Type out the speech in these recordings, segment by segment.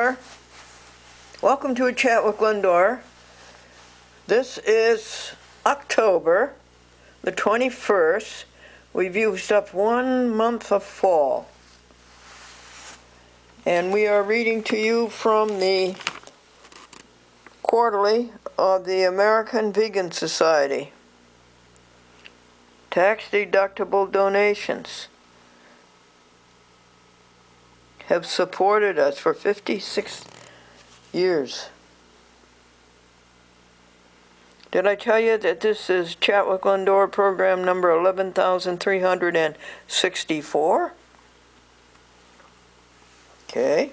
Glendora. Welcome to a chat with Glendora. This is October the 21st. We've used up 1 month of fall. And we are reading to you from the quarterly of the American Vegan Society. Tax-deductible donations have supported us for 56 years. Did I tell you that this is Chat with Glendora program number 11,364? Okay.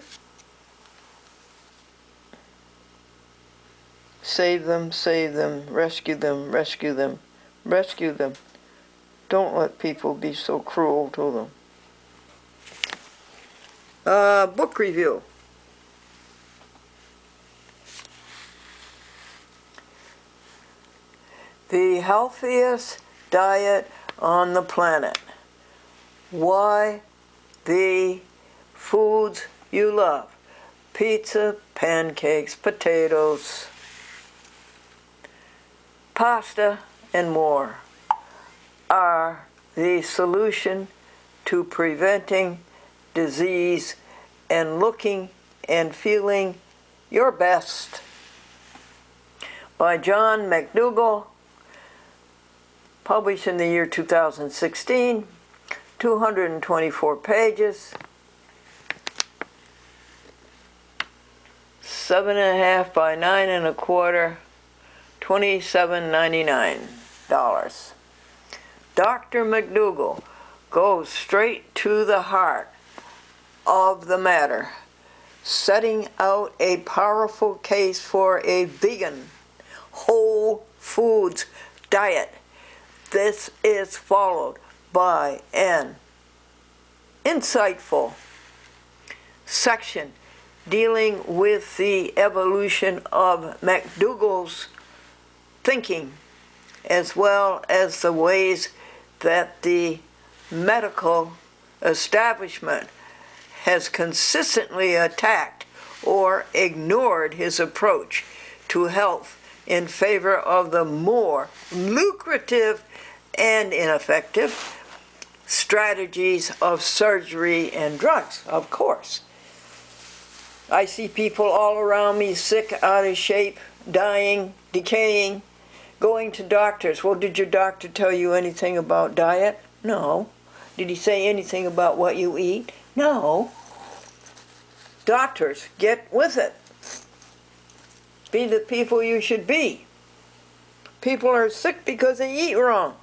Save them, rescue them, rescue them, rescue them. Don't let people be so cruel to them. Book review. The healthiest diet on the planet. Why the foods you love. Pizza, pancakes, potatoes, pasta, and more are the solution to preventing disease and looking and feeling your best. By John McDougall, published in the year 2016, 224 pages, 7.5 by 9.25, $27.99. Dr. McDougall goes straight to the heart of the matter, setting out a powerful case for a vegan, whole foods diet. This is followed by an insightful section dealing with the evolution of McDougall's thinking, as well as the ways that the medical establishment has consistently attacked or ignored his approach to health in favor of the more lucrative and ineffective strategies of surgery and drugs, of course. I see people all around me sick, out of shape, dying, decaying, going to doctors. Well, did your doctor tell you anything about diet? No. Did he say anything about what you eat? No. Doctors, get with it. Be the people you should be. People are sick because they eat wrong.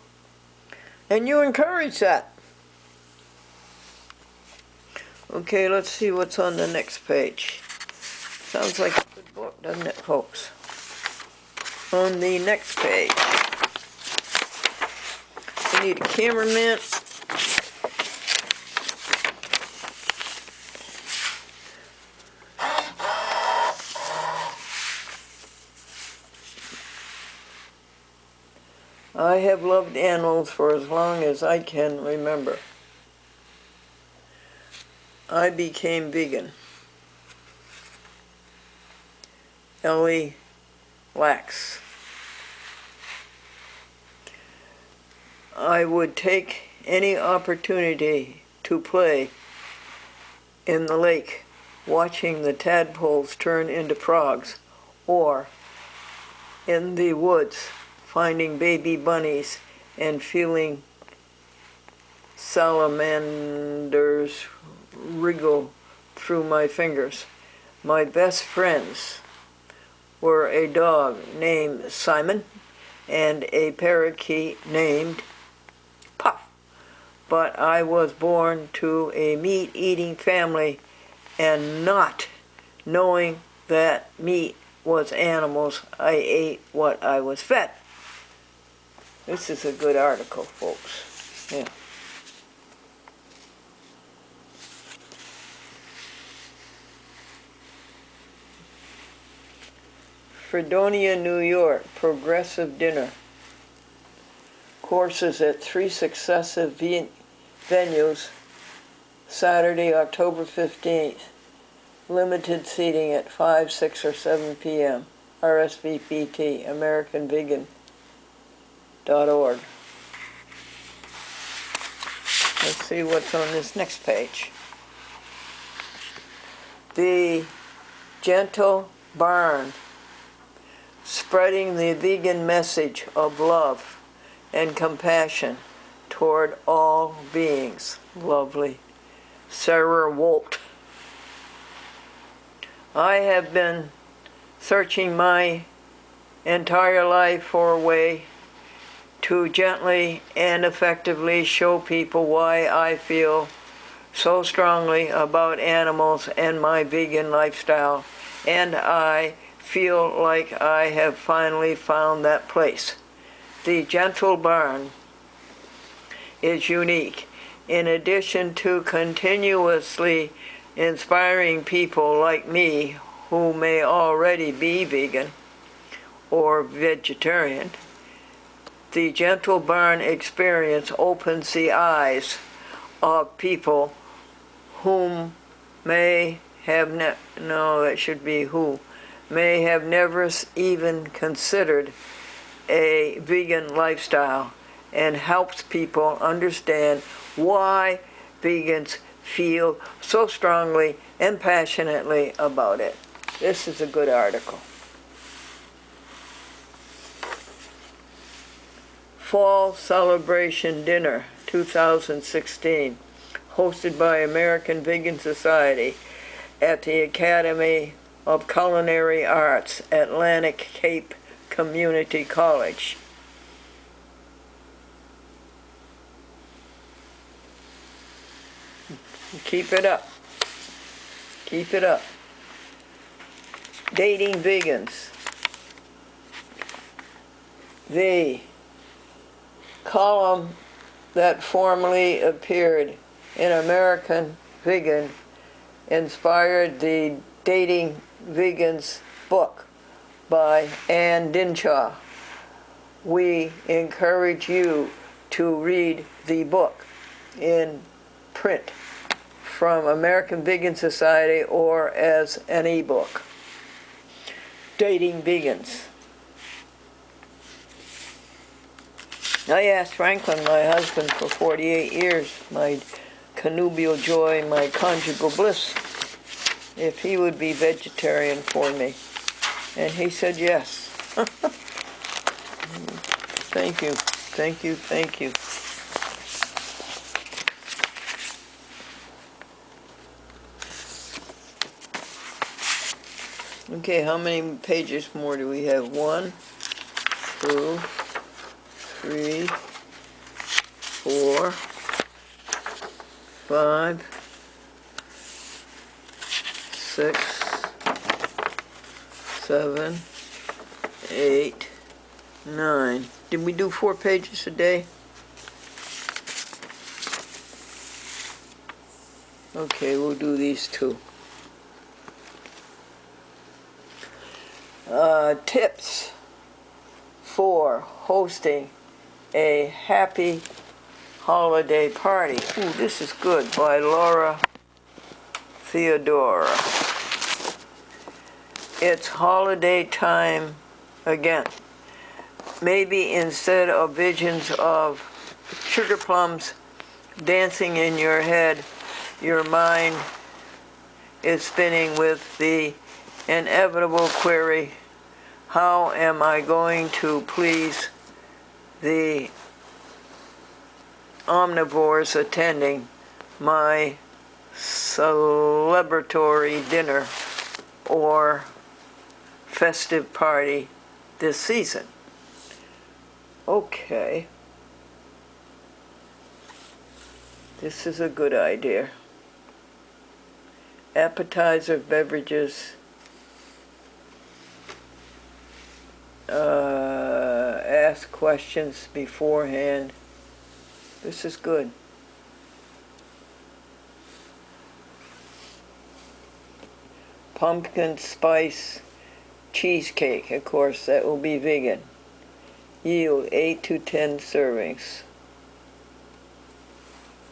And you encourage that. Okay, let's see what's on the next page. Sounds like a good book, doesn't it, folks? On the next page, we need a cameraman. I have loved animals for as long as I can remember. I became vegan. Ellie Lax. I would take any opportunity to play in the lake, watching the tadpoles turn into frogs, or in the woods, finding baby bunnies and feeling salamanders wriggle through my fingers. My best friends were a dog named Simon and a parakeet named Puff. But I was born to a meat-eating family, and not knowing that meat was animals, I ate what I was fed. This is a good article, folks. Yeah. Fredonia, New York, progressive dinner. Courses at 3 successive venues, Saturday, October 15th. limited seating at 5, 6, or 7 p.m. RSVPT, AmericanVegan.org. Let's see what's on this next page. The Gentle Barn, spreading the vegan message of love and compassion toward all beings. Lovely. Sarah Wolt. I have been searching my entire life for a way to gently and effectively show people why I feel so strongly about animals and my vegan lifestyle, and I feel like I have finally found that place. The Gentle Barn is unique. In addition to continuously inspiring people like me who may already be vegan or vegetarian, the Gentle Barn experience opens the eyes of people whom may have may have never even considered a vegan lifestyle, and helps people understand why vegans feel so strongly and passionately about it. This is a good article. Fall Celebration Dinner 2016, hosted by American Vegan Society at the Academy of Culinary Arts, Atlantic Cape Community College. Keep it up. Keep it up. Dating Vegans. The column that formerly appeared in American Vegan inspired the Dating Vegans book by Ann Dinshaw. We encourage you to read the book in print from American Vegan Society or as an e-book. Dating Vegans. I asked Franklin, my husband for 48 years, my connubial joy, my conjugal bliss, if he would be vegetarian for me. And he said yes. Thank you, thank you, thank you. Okay, how many pages more do we have? 1, 2, 3, 4, 5, 6, 7, 8, 9. Did we do 4 pages a day? Okay, we'll do these 2. Tips for hosting a happy holiday party. Ooh, this is good, by Laura Theodora. It's holiday time again. Maybe instead of visions of sugar plums dancing in your head, your mind is spinning with the inevitable query, how am I going to please the omnivores attending my celebratory dinner or festive party this season? Okay. This is a good idea. Appetizer beverages, ask questions beforehand. This is good. Pumpkin spice cheesecake, of course, that will be vegan. Yield 8 to 10 servings.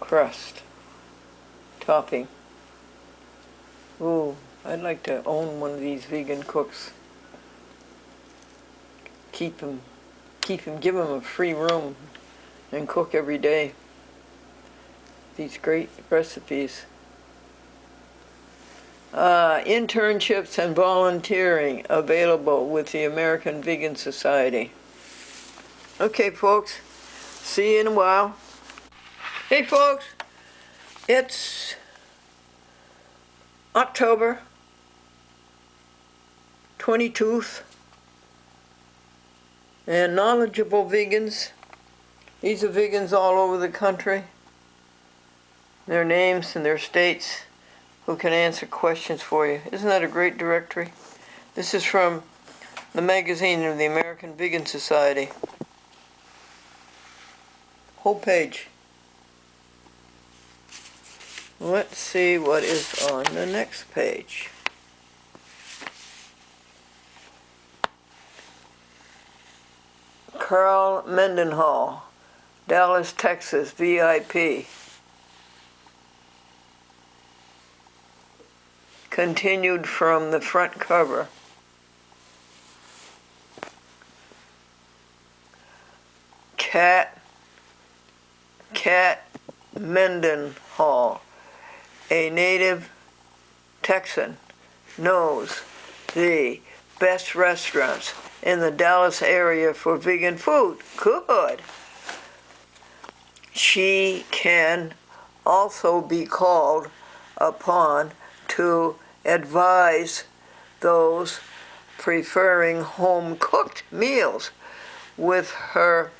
Crust. Topping. Ooh, I'd like to own one of these vegan cooks. Give him a free room and cook every day. These great recipes. Internships and volunteering available with the American Vegan Society. Okay, folks. See you in a while. Hey, folks. It's October 22nd. And knowledgeable vegans. These are vegans all over the country. Their names and their states who can answer questions for you. Isn't that a great directory? This is from the magazine of the American Vegan Society. Whole page. Let's see what is on the next page. Carl Mendenhall, Dallas, Texas, VIP. Continued from the front cover. QHAT Mendenhall, a native Texan, knows the best restaurants in the Dallas area for vegan food. Good. She can also be called upon to advise those preferring home-cooked meals with her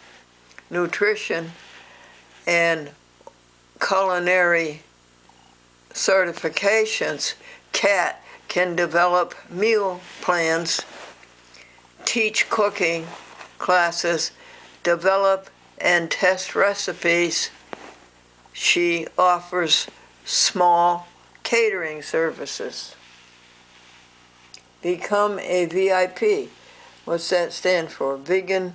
nutrition and culinary certifications. QHAT can develop meal plans, teach cooking classes, develop and test recipes. She offers small catering services. Become a VIP. What's that stand for? Vegan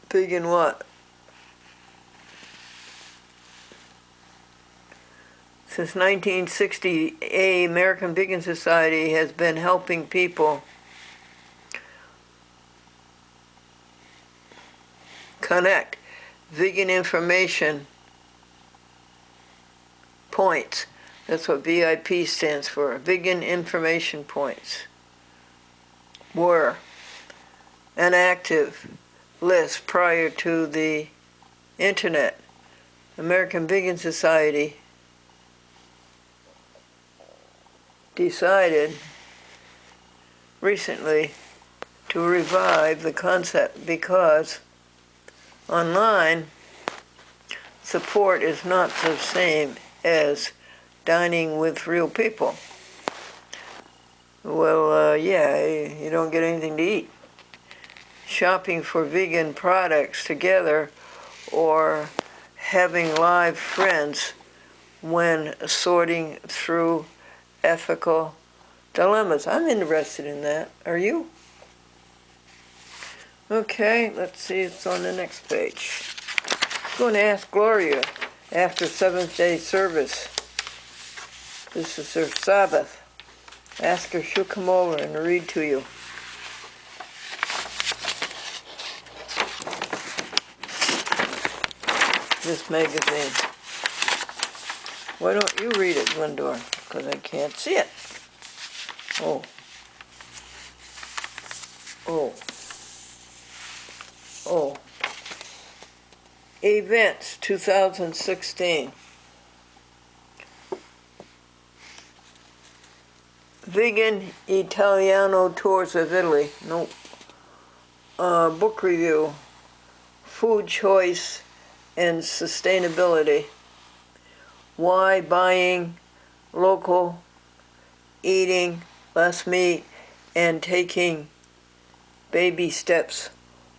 what? Since 1960, the American Vegan Society has been helping people connect vegan information points. That's what VIP stands for. Vegan information points. Were an active list prior to the internet. American Vegan Society decided recently to revive the concept because online support is not the same as dining with real people. Well, yeah, you don't get anything to eat. Shopping for vegan products together or having live friends when sorting through ethical dilemmas. I'm interested in that. Are you? Okay, let's see, it's on the next page. I'm going to ask Gloria after Seventh-day service. This is her Sabbath. Ask her, she'll come over and read to you. This magazine. Why don't you read it, Glendor? Because I can't see it. Oh. Events 2016. Vegan Italiano Tours of Italy. Nope. Book review. Food choice and sustainability. Why buying local, eating less meat, and taking baby steps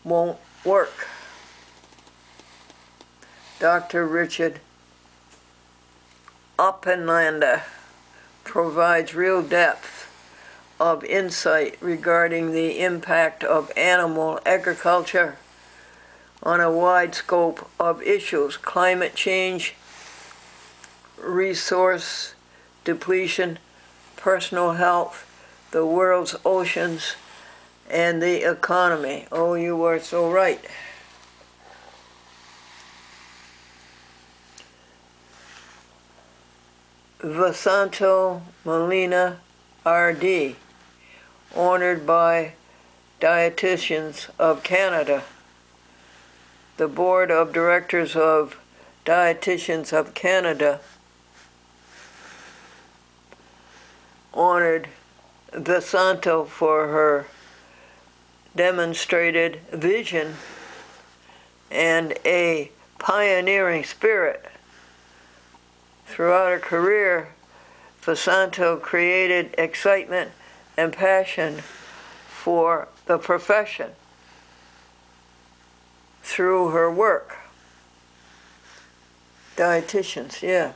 won't work. Dr. Richard Oppenlander provides real depth of insight regarding the impact of animal agriculture on a wide scope of issues: climate change, resource depletion, personal health, the world's oceans, and the economy. Oh, you were so right. Vasanto Molina, RD, honored by Dietitians of Canada. The Board of Directors of Dietitians of Canada honored Vasanto for her demonstrated vision and a pioneering spirit. Throughout her career, Vasanto created excitement and passion for the profession through her work. Dietitians, yeah.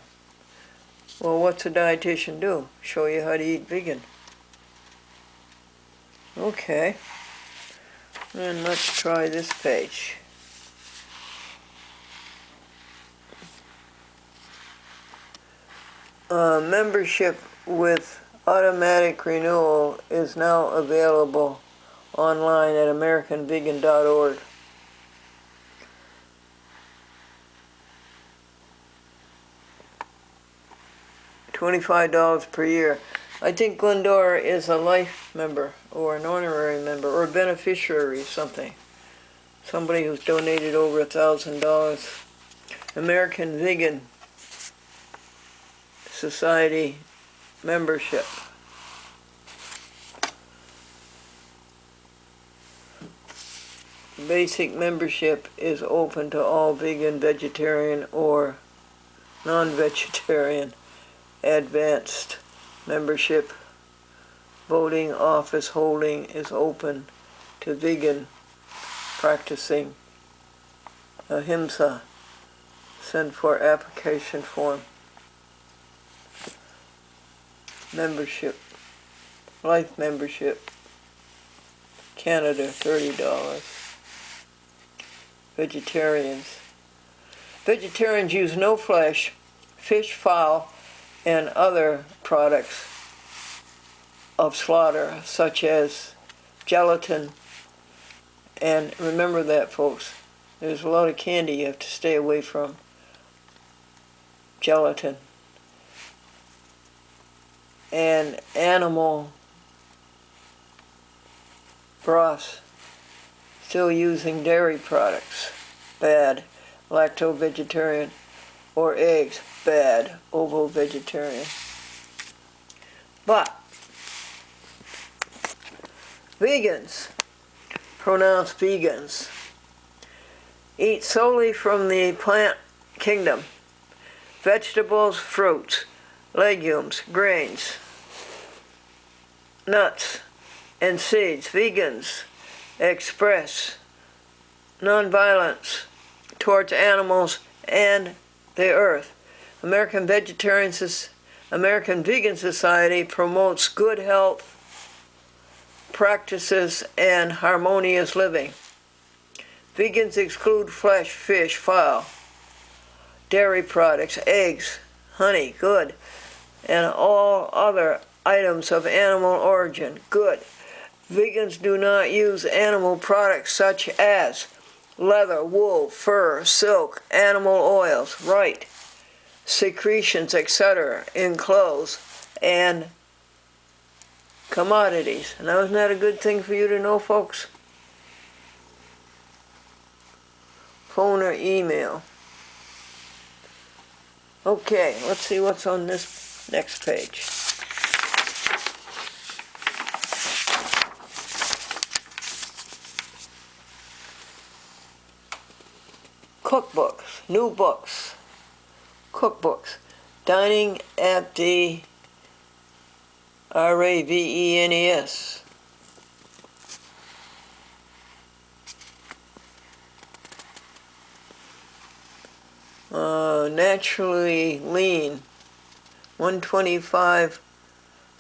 Well, what's a dietitian do? Show you how to eat vegan. Okay. And let's try this page. Membership with automatic renewal is now available online at AmericanVegan.org. $25 per year. I think Glendora is a life member or an honorary member or a beneficiary or something. Somebody who's donated over $1,000. American Vegan Society membership. Basic membership is open to all vegan, vegetarian, or non-vegetarian. Advanced membership, voting office holding is open to vegan practicing ahimsa. Send for application form. Membership, life membership, Canada, $30. Vegetarians. Vegetarians use no flesh, fish, fowl, and other products of slaughter, such as gelatin. And remember that, folks. There's a lot of candy you have to stay away from. Gelatin. And animal broth. Still using dairy products. Bad. Lacto-vegetarian. Or eggs. Bad. Ovo-vegetarian. But vegans, pronounced vegans, eat solely from the plant kingdom. Vegetables, fruits, legumes, grains, nuts, and seeds. Vegans express nonviolence towards animals and the earth. American Vegan Society promotes good health practices and harmonious living. Vegans exclude flesh, fish, fowl, dairy products, eggs, honey, good, and all other items of animal origin, good. Vegans do not use animal products such as leather, wool, fur, silk, animal oils, right, secretions, etc. in clothes and commodities. Now, isn't that a good thing for you to know, folks? Phone or email. Okay, let's see what's on this next page. Cookbooks, new books, cookbooks. Dining at the REVOLVE. Naturally lean, 125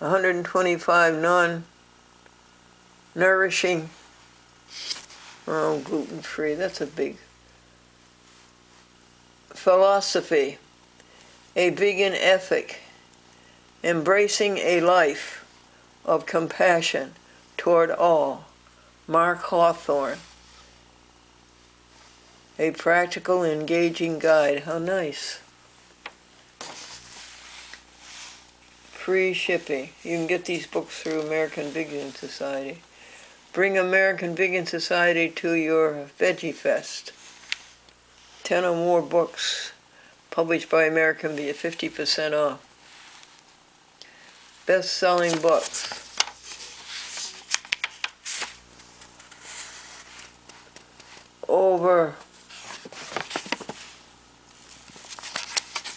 non-nourishing, gluten-free, that's a big philosophy, a vegan ethic, Embracing a life of compassion toward all. Mark Hawthorne. A practical, engaging guide. How nice. Free shipping. You can get these books through American Vegan Society. Bring American Vegan Society to your Veggie Fest. 10 or more books published by American Vegan, 50% off. Best-selling books. Over.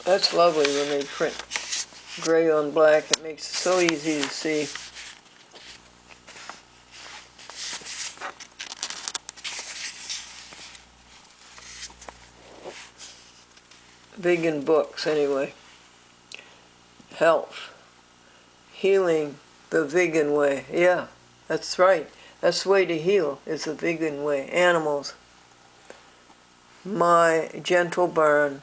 That's lovely when they print gray on black. It makes it so easy to see. Vegan books, anyway. Health. Healing the vegan way. Yeah, that's right. That's the way to heal, is the vegan way. Animals. My Gentle Barn.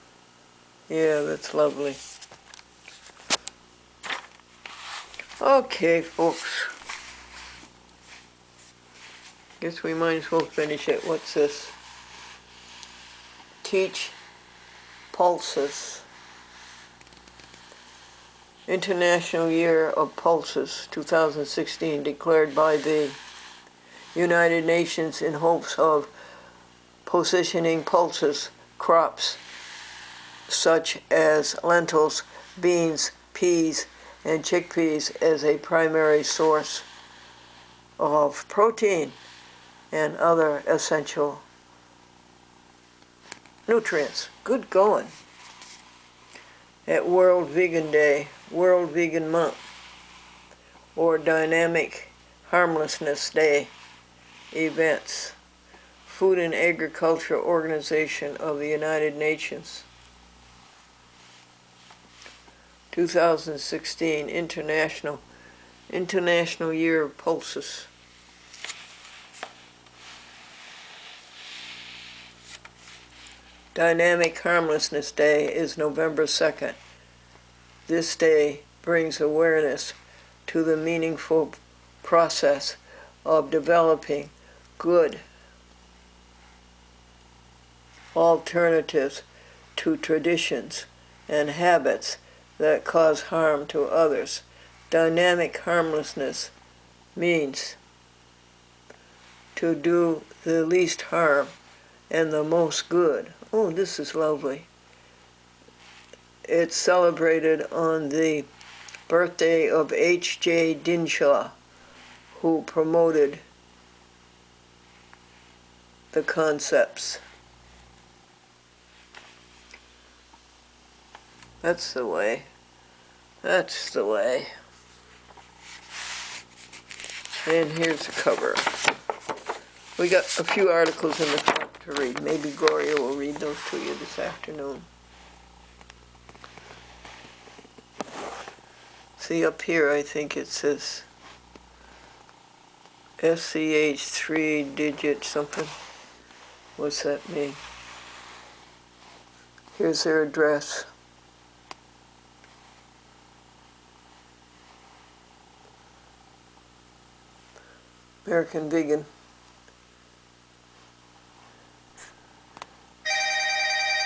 Yeah, that's lovely. Okay, folks. Guess we might as well finish it. What's this? Teach Pulses. International Year of Pulses 2016, declared by the United Nations in hopes of positioning pulses crops such as lentils, beans, peas, and chickpeas as a primary source of protein and other essential nutrients. Good going. At World Vegan Day, World Vegan Month, or Dynamic Harmlessness Day events. Food and Agriculture Organization of the United Nations. 2016 International Year of Pulses. Dynamic Harmlessness Day is November 2nd. This day brings awareness to the meaningful process of developing good alternatives to traditions and habits that cause harm to others. Dynamic harmlessness means to do the least harm and the most good. Oh, this is lovely. It's celebrated on the birthday of H.J. Dinshaw, who promoted the concepts. That's the way. That's the way. And here's the cover. We got a few articles in the front to read. Maybe Gloria will read those to you this afternoon. See up here, I think it says SCH 3-digit something. What's that mean? Here's their address. American Vegan.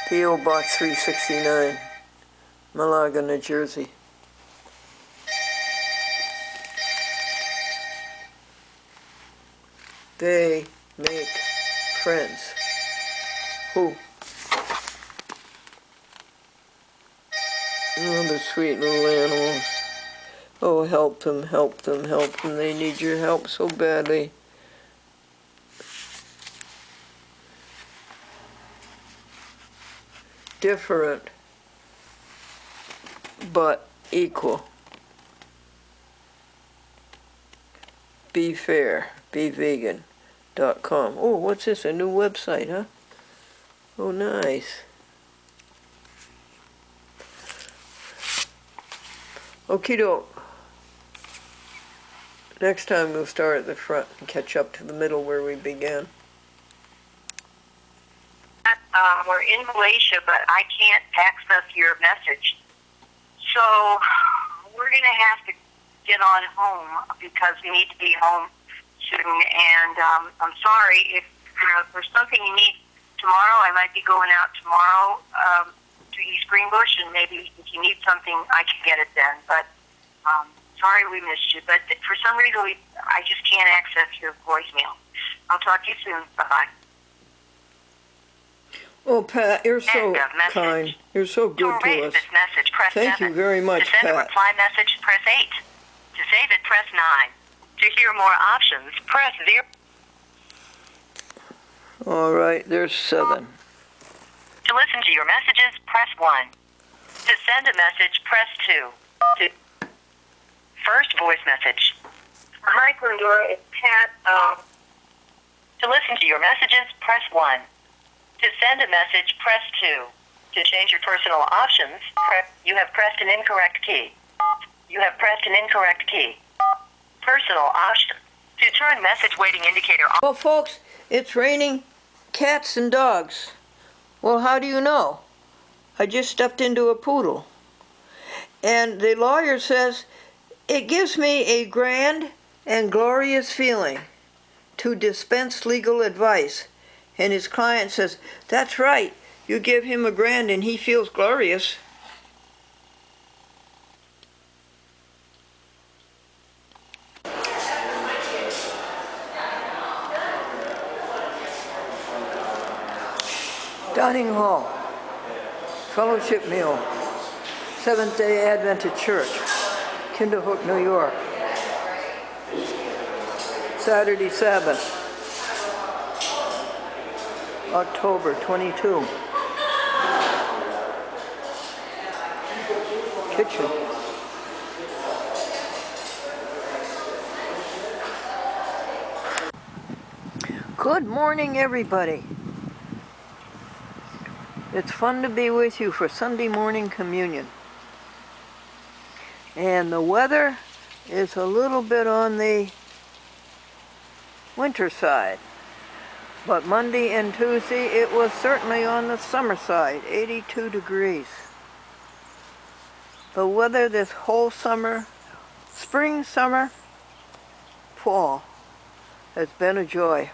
P.O. Box 369, Malaga, New Jersey. They make friends. Who? Oh, the sweet little animals. Oh, help them, help them, help them. They need your help so badly. Different, but equal. Be fair, bevegan.com. Oh, what's this? A new website, huh? Oh, nice. Okie doke. Next time we'll start at the front and catch up to the middle where we began. We're in Malaysia, but I can't access your message. So we're we're going to have to get on home because we need to be home soon. And I'm sorry if there's something you need tomorrow. I might be going out tomorrow to East Greenbush, and maybe if you need something, I can get it then. But sorry we missed you. But for some reason, I just can't access your voicemail. I'll talk to you soon. Bye-bye. Oh, Pat, you're so kind. You're so good to us. This message, press Thank 7. you very much, To send a Pat. reply message, press 8. To save it, press 9. To hear more options, press 0. All right, there's 7. To listen to your messages, press 1. To send a message, press 2. First voice message. Hi, Glendora. It's Pat. To listen to your messages, press 1. To send a message, press 2. To change your personal options, you have pressed an incorrect key. You have pressed an incorrect key. Personal option. To turn message waiting indicator off. Well, folks, it's raining cats and dogs. Well, how do you know? I just stepped into a poodle. And the lawyer says, it gives me a grand and glorious feeling to dispense legal advice. And his client says, that's right, you give him a grand and he feels glorious. Dining hall, fellowship meal, Seventh-day Adventist Church, Kinderhook, New York. Saturday Sabbath, October 22. Kitchen. Good morning, everybody. It's fun to be with you for Sunday morning communion. And the weather is a little bit on the winter side. But Monday and Tuesday, it was certainly on the summer side, 82 degrees. The weather this whole summer, spring, summer, fall, has been a joy.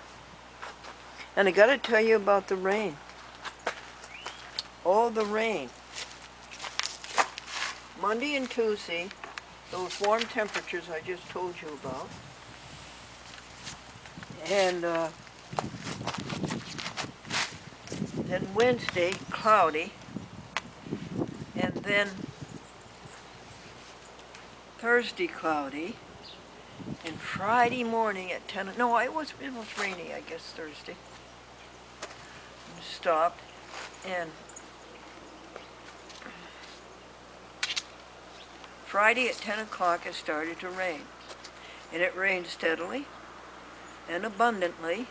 And I gotta tell you about the rain. Oh, the rain. Monday and Tuesday, those warm temperatures I just told you about. And then Wednesday, cloudy. And then Thursday, cloudy. And Friday morning at 10, no, it was rainy, I guess, Thursday. And stopped. And Friday at 10 o'clock it started to rain. And it rained steadily and abundantly,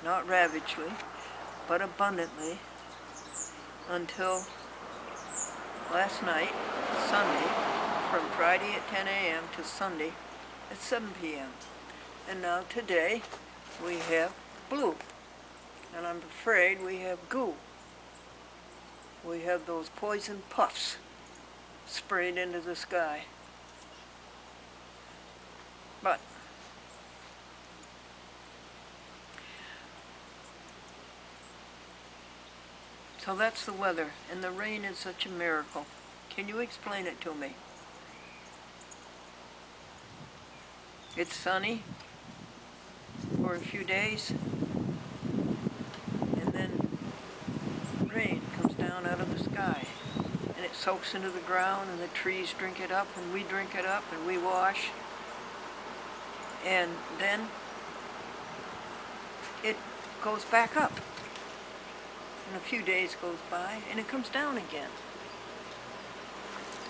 not ravagely, but abundantly, until last night, Sunday, from Friday at 10 a.m. to Sunday at 7 p.m. And now today we have blue. And I'm afraid we have goo. We have those poison puffs sprayed into the sky. But so that's the weather, and the rain is such a miracle. Can you explain it to me? It's sunny for a few days, and then rain comes down out of the sky. And it soaks into the ground, and the trees drink it up, and we drink it up, and we wash. And then it goes back up. And a few days goes by, and it comes down again.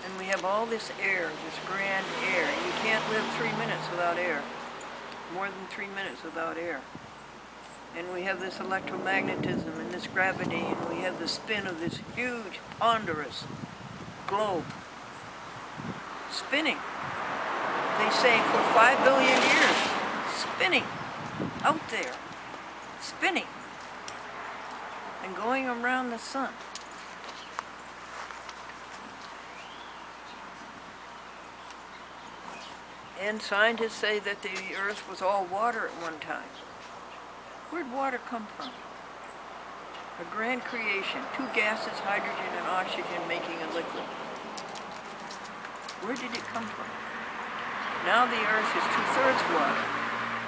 And we have all this air, this grand air. You can't live 3 minutes without air. More than 3 minutes without air. And we have this electromagnetism and this gravity, and we have the spin of this huge, ponderous globe spinning. They say for 5 billion years, spinning out there, spinning and going around the sun. And scientists say that the Earth was all water at one time. Where'd water come from? A grand creation, two gases, hydrogen and oxygen, making a liquid. Where did it come from? Now the Earth is 2/3 water,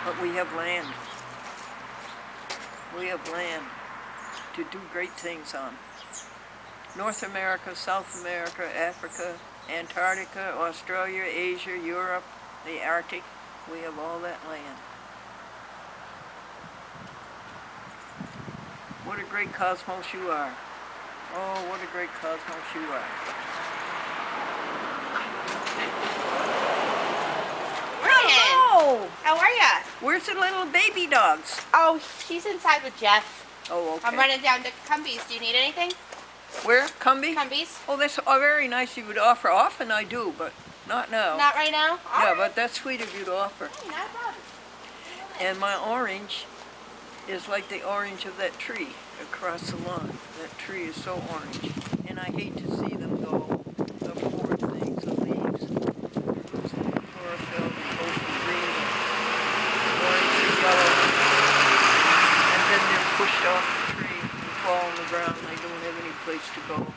but we have land. We have land to do great things on. North America, South America, Africa, Antarctica, Australia, Asia, Europe, the Arctic, we have all that land. What a great cosmos you are. Oh, what a great cosmos you are. Hello! How are ya? Where's the little baby dogs? Oh, she's inside with Jeff. Oh, okay. I'm running down to Cumbies. Do you need anything? Where? Cumby? Cumbies? Oh, that's very nice you would offer. Often I do, but not now. Not right now? All Yeah, right. but that's sweet of you to offer. Hey, not a problem. And my orange is like the orange of that tree across the lawn. That tree is so orange. And I hate to see them go, the poor things, the leaves. They're losing their chlorophyll, they go from green to orange to yellow. And then they're pushed off the tree and fall on the ground and they don't have any place to go.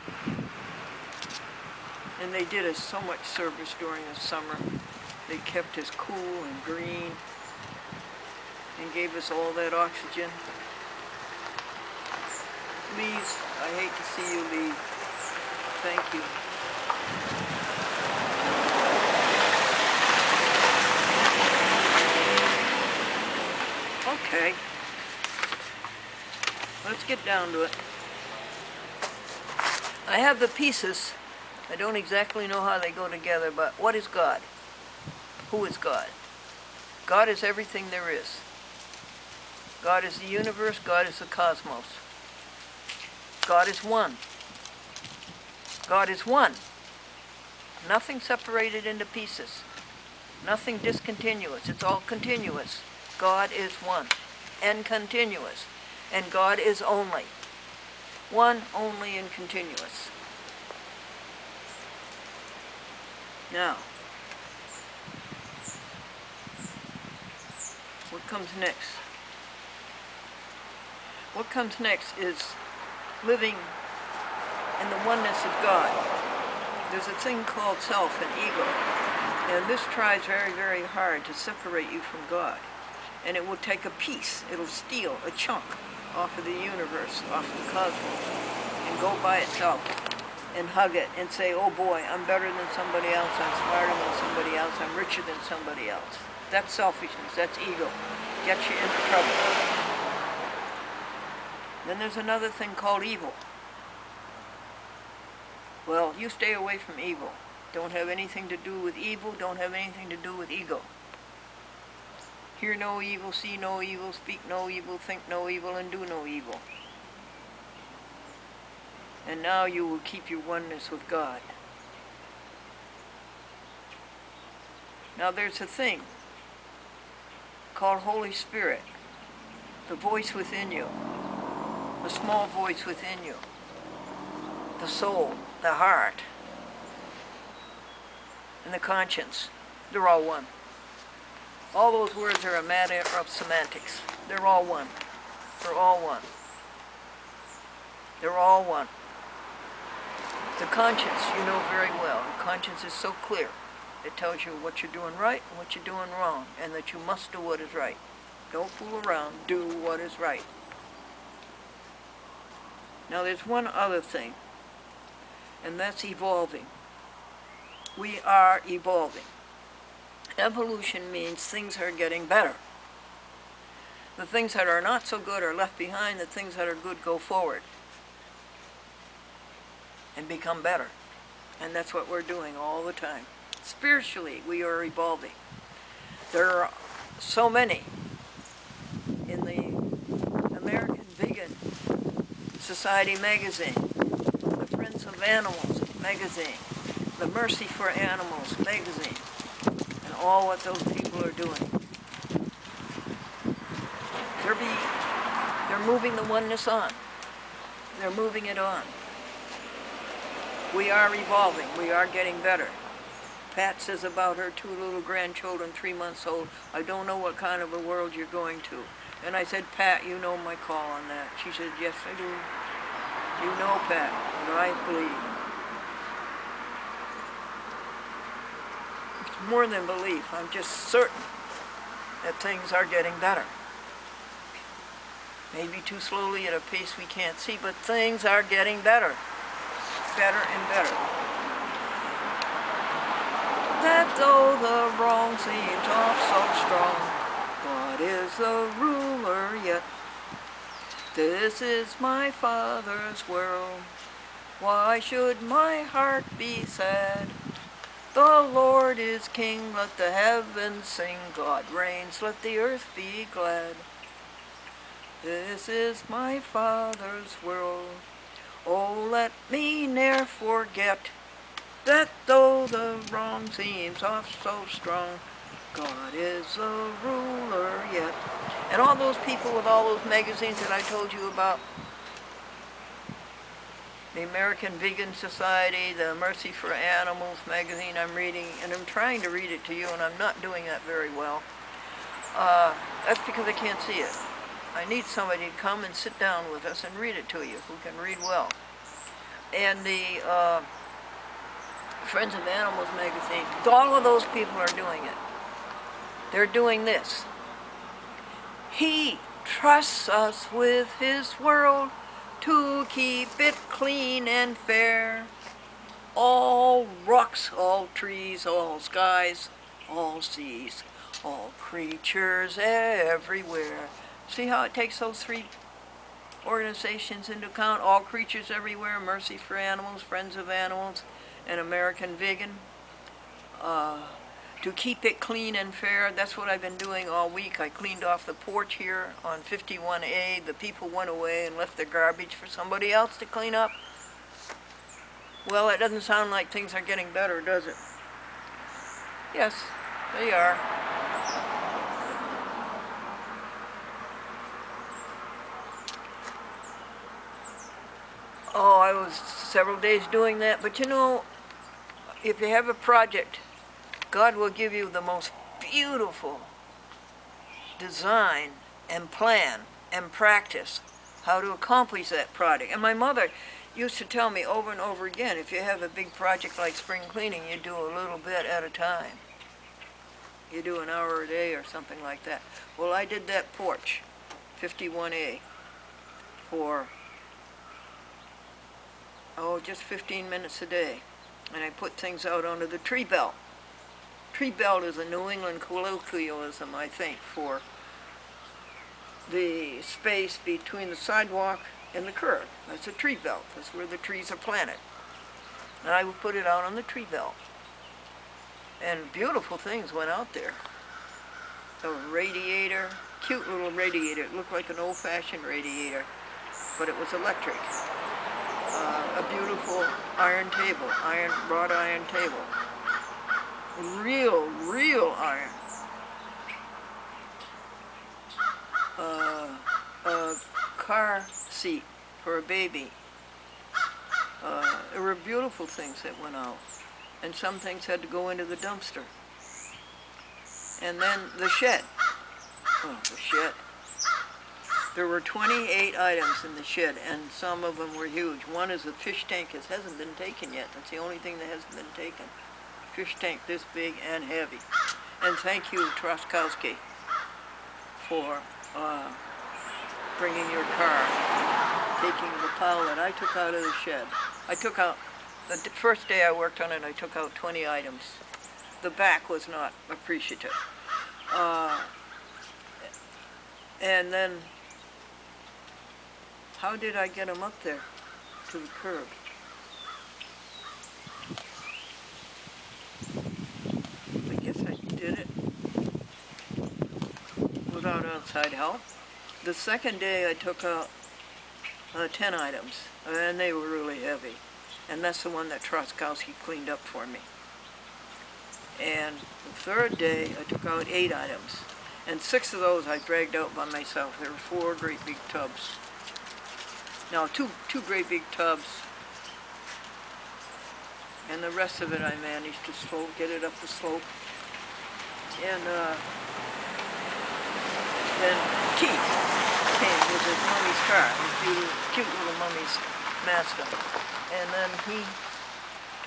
And they did us so much service during the summer. They kept us cool and green and gave us all that oxygen. Leaves, I hate to see you leave. Thank you. Okay. Let's get down to it. I have the pieces. I don't exactly know how they go together, but what is God? Who is God? God is everything there is. God is the universe, God is the cosmos. God is one. God is one. Nothing separated into pieces. Nothing discontinuous. It's all continuous. God is one and continuous. And God is only. One, only, and continuous. Now, what comes next? What comes next is living in the oneness of God. There's a thing called self and ego, and this tries very, very hard to separate you from God. And it will take a piece, it'll steal a chunk off of the universe, off of the cosmos, and go by itself and hug it and say, oh boy, I'm better than somebody else, I'm smarter than somebody else, I'm richer than somebody else. That's selfishness, that's ego. Gets you into trouble. Then there's another thing called evil. Well, you stay away from evil. Don't have anything to do with evil, don't have anything to do with ego. Hear no evil, see no evil, speak no evil, think no evil, and do no evil. And now you will keep your oneness with God. Now there's a thing called Holy Spirit, the voice within you, the small voice within you, the soul, the heart, and the conscience. They're all one. All those words are a matter of semantics. They're all one. They're all one. They're all one. The conscience, you know very well. The conscience is so clear. It tells you what you're doing right and what you're doing wrong, and that you must do what is right. Don't fool around. Do what is right. Now there's one other thing, and that's evolving. We are evolving. Evolution means things are getting better. The things that are not so good are left behind. The things that are good go forward and become better. And that's what we're doing all the time. Spiritually, we are evolving. There are so many in the American Vegan Society magazine, the Friends of Animals magazine, the Mercy for Animals magazine, and all what those people are doing. They're moving the oneness on. They're moving it on. We are evolving. We are getting better. Pat says about her 2 little grandchildren, 3 months old, I don't know what kind of a world you're going to. And I said, Pat, you know my call on that. She said, yes, I do. You know, Pat, what I believe. It's more than belief. I'm just certain that things are getting better. Maybe too slowly at a pace we can't see, but things are getting better. Better and better. That though the wrong seems off so strong, God is the ruler yet. This is my Father's world. Why should my heart be sad? The Lord is King, let the heavens sing. God reigns, let the earth be glad. This is my Father's world. Oh, let me ne'er forget that though the wrong seems off so strong, God is the ruler yet. And all those people with all those magazines that I told you about, the American Vegan Society, the Mercy for Animals magazine I'm reading, and I'm trying to read it to you, and I'm not doing that very well. That's because I can't see it. I need somebody to come and sit down with us and read it to you, who can read well. And the Friends of Animals magazine, all of those people are doing it. They're doing this. He trusts us with his world to keep it clean and fair. All rocks, all trees, all skies, all seas, all creatures everywhere. See how it takes those 3 organizations into account? All creatures everywhere, Mercy for Animals, Friends of Animals, and American Vegan. To keep it clean and fair, that's what I've been doing all week. I cleaned off the porch here on 51A. The people went away and left their garbage for somebody else to clean up. Well, it doesn't sound like things are getting better, does it? Yes, they are. Oh, I was several days doing that, but you know, if you have a project, God will give you the most beautiful design and plan and practice how to accomplish that project. And my mother used to tell me over and over again, if you have a big project like spring cleaning, you do a little bit at a time. You do an hour a day or something like that. Well, I did that porch, 51A, for, just 15 minutes a day. And I put things out onto the tree belt. Tree belt is a New England colloquialism, I think, for the space between the sidewalk and the curb. That's a tree belt. That's where the trees are planted. And I would put it out on the tree belt. And beautiful things went out there. A radiator, cute little radiator. It looked like an old-fashioned radiator, but it was electric. A beautiful iron table, wrought iron table. Real iron. A car seat for a baby. There were beautiful things that went out. And some things had to go into the dumpster. And then the shed. Oh, the shed. There were 28 items in the shed, and some of them were huge. One is a fish tank. It hasn't been taken yet. That's the only thing that hasn't been taken. Fish tank this big and heavy. And thank you, Troskowski, for bringing your car, taking the pile that I took out of the shed. I took out, the first day I worked on it, I took out 20 items. The back was not appreciative. And then, how did I get them up there to the curb? I guess I did it without outside help. The second day I took out 10 items, and they were really heavy. And that's the one that Troskowski cleaned up for me. And the third day I took out 8 items. And 6 of those I dragged out by myself. There were 4 great big tubs. Now, two great big tubs and the rest of it I managed to get it up the slope. And then Keith came with his mummy's car, his cute little mummy's Mazda. And then he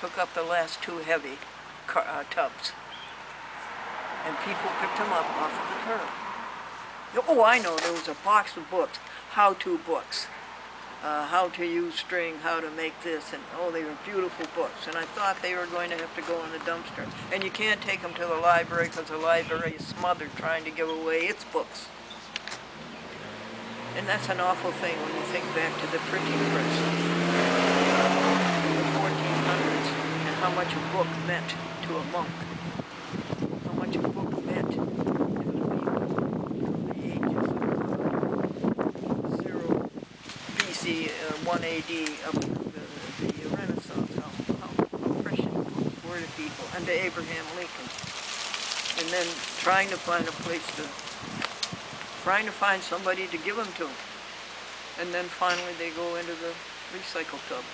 took up the last two heavy tubs. And people picked him up off of the curb. Oh, I know, there was a box of books, how-to books. How to use string, how to make this, and oh, they were beautiful books. And I thought they were going to have to go in the dumpster. And you can't take them to the library because the library is smothered trying to give away its books. And that's an awful thing when you think back to the printing press in the 1400s and how much a book meant to a monk. How much a book meant to the people from the ages of 0 BC, 1 AD up to the Renaissance, how precious books were to people, and to Abraham Lincoln. And then trying to find somebody to give them to. And then finally they go into the recycle tub.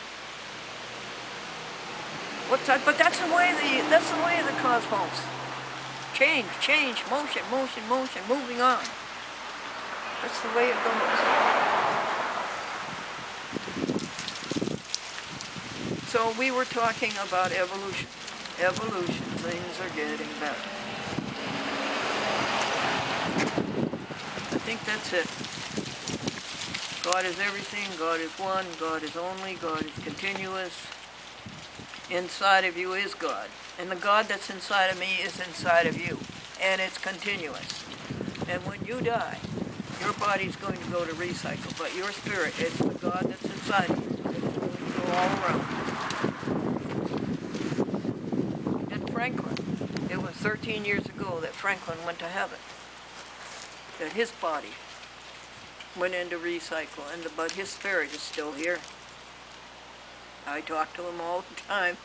But that's the way of the cosmos. Change, motion, moving on. That's the way it goes. So we were talking about evolution. Evolution, things are getting better. I think that's it. God is everything, God is one, God is only, God is continuous. Inside of you is God. And the God that's inside of me is inside of you. And it's continuous. And when you die, your body's going to go to recycle, but your spirit is the God that's inside of you. It's going to go all around. And Franklin, it was 13 years ago that Franklin went to heaven. That his body went into recycle, but his spirit is still here. I talk to him all the time.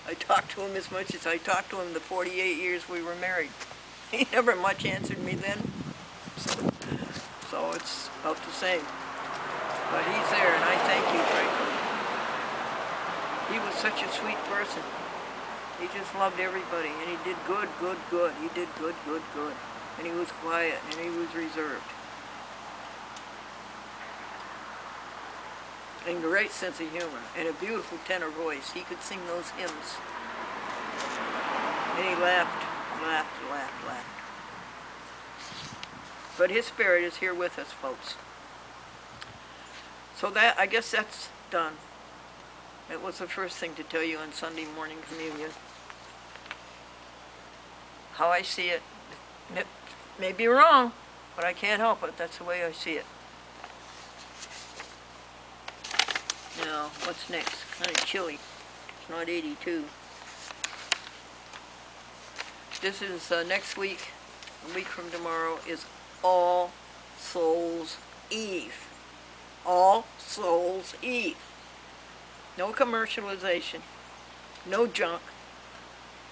I talk to him as much as I talked to him the 48 years we were married. He never much answered me then, so it's about the same. But he's there, and I thank you, Franklin. He was such a sweet person. He just loved everybody, and he did good. He did good. And he was quiet, and he was reserved. And great sense of humor, and a beautiful tenor voice. He could sing those hymns. And he laughed. But his spirit is here with us, folks. So I guess that's done. It was the first thing to tell you on Sunday morning communion. How I see it. It may be wrong, but I can't help it. That's the way I see it. Now, what's next? Kind of chilly. It's not 82. This is next week. A week from tomorrow is All Souls Eve. All Souls Eve. No commercialization. No junk.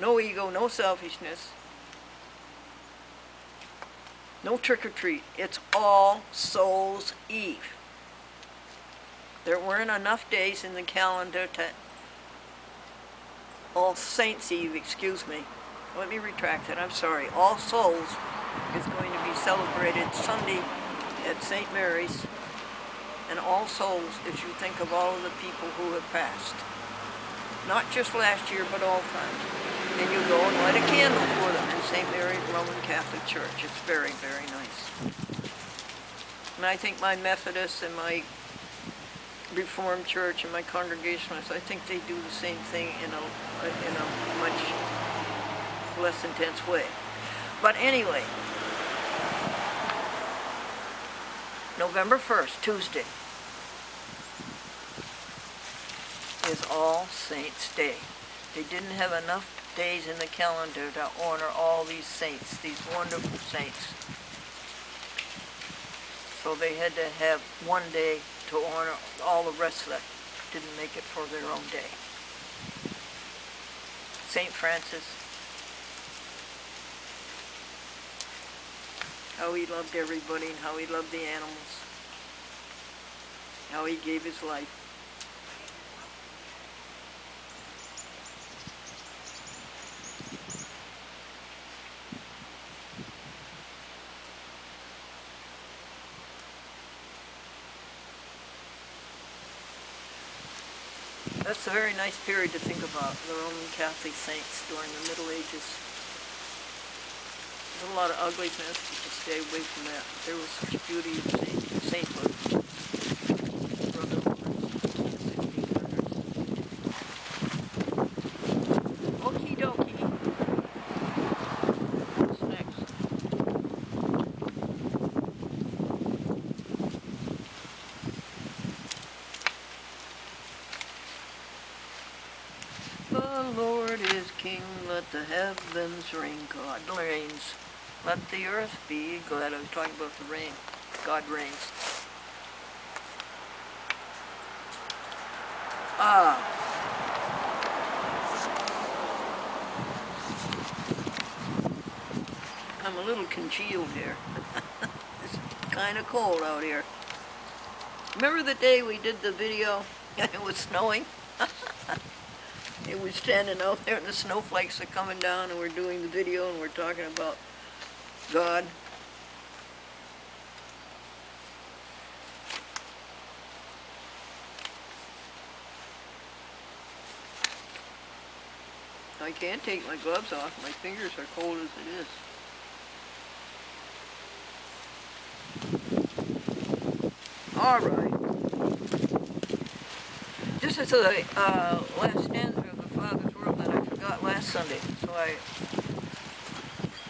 No ego. No selfishness. No trick-or-treat. It's All Souls Eve. There weren't enough days in the calendar to... All Saints Eve, excuse me. Let me retract that, I'm sorry. All Souls is going to be celebrated Sunday at St. Mary's. And All Souls, as you think of all of the people who have passed. Not just last year, but all times. And you go and light a candle for them in St. Mary's Roman Catholic Church. It's very, very nice. And I think my Methodists and my Reformed Church and my Congregationalists, I think they do the same thing in a much less intense way. But anyway, November 1st, Tuesday, is All Saints' Day. They didn't have enough days in the calendar to honor all these saints, these wonderful saints. So they had to have one day to honor all the rest that didn't make it for their own day. St. Francis, how he loved everybody and how he loved the animals, how he gave his life. That's a very nice period to think about, the Roman Catholic saints during the Middle Ages. There's a lot of ugliness, but to stay away from that. There was such beauty of sainthood. Okie dokie. What's next? The Lord is King, let the heavens ring. God reigns. Let the earth be glad. I was talking about the rain. God reigns. I'm a little congealed here. It's kind of cold out here. Remember the day we did the video and it was snowing? It was standing out there and the snowflakes are coming down and we're doing the video and we're talking about God. I can't take my gloves off. My fingers are cold as it is. All right. This is the last stanza of the Father's World that I forgot last Sunday.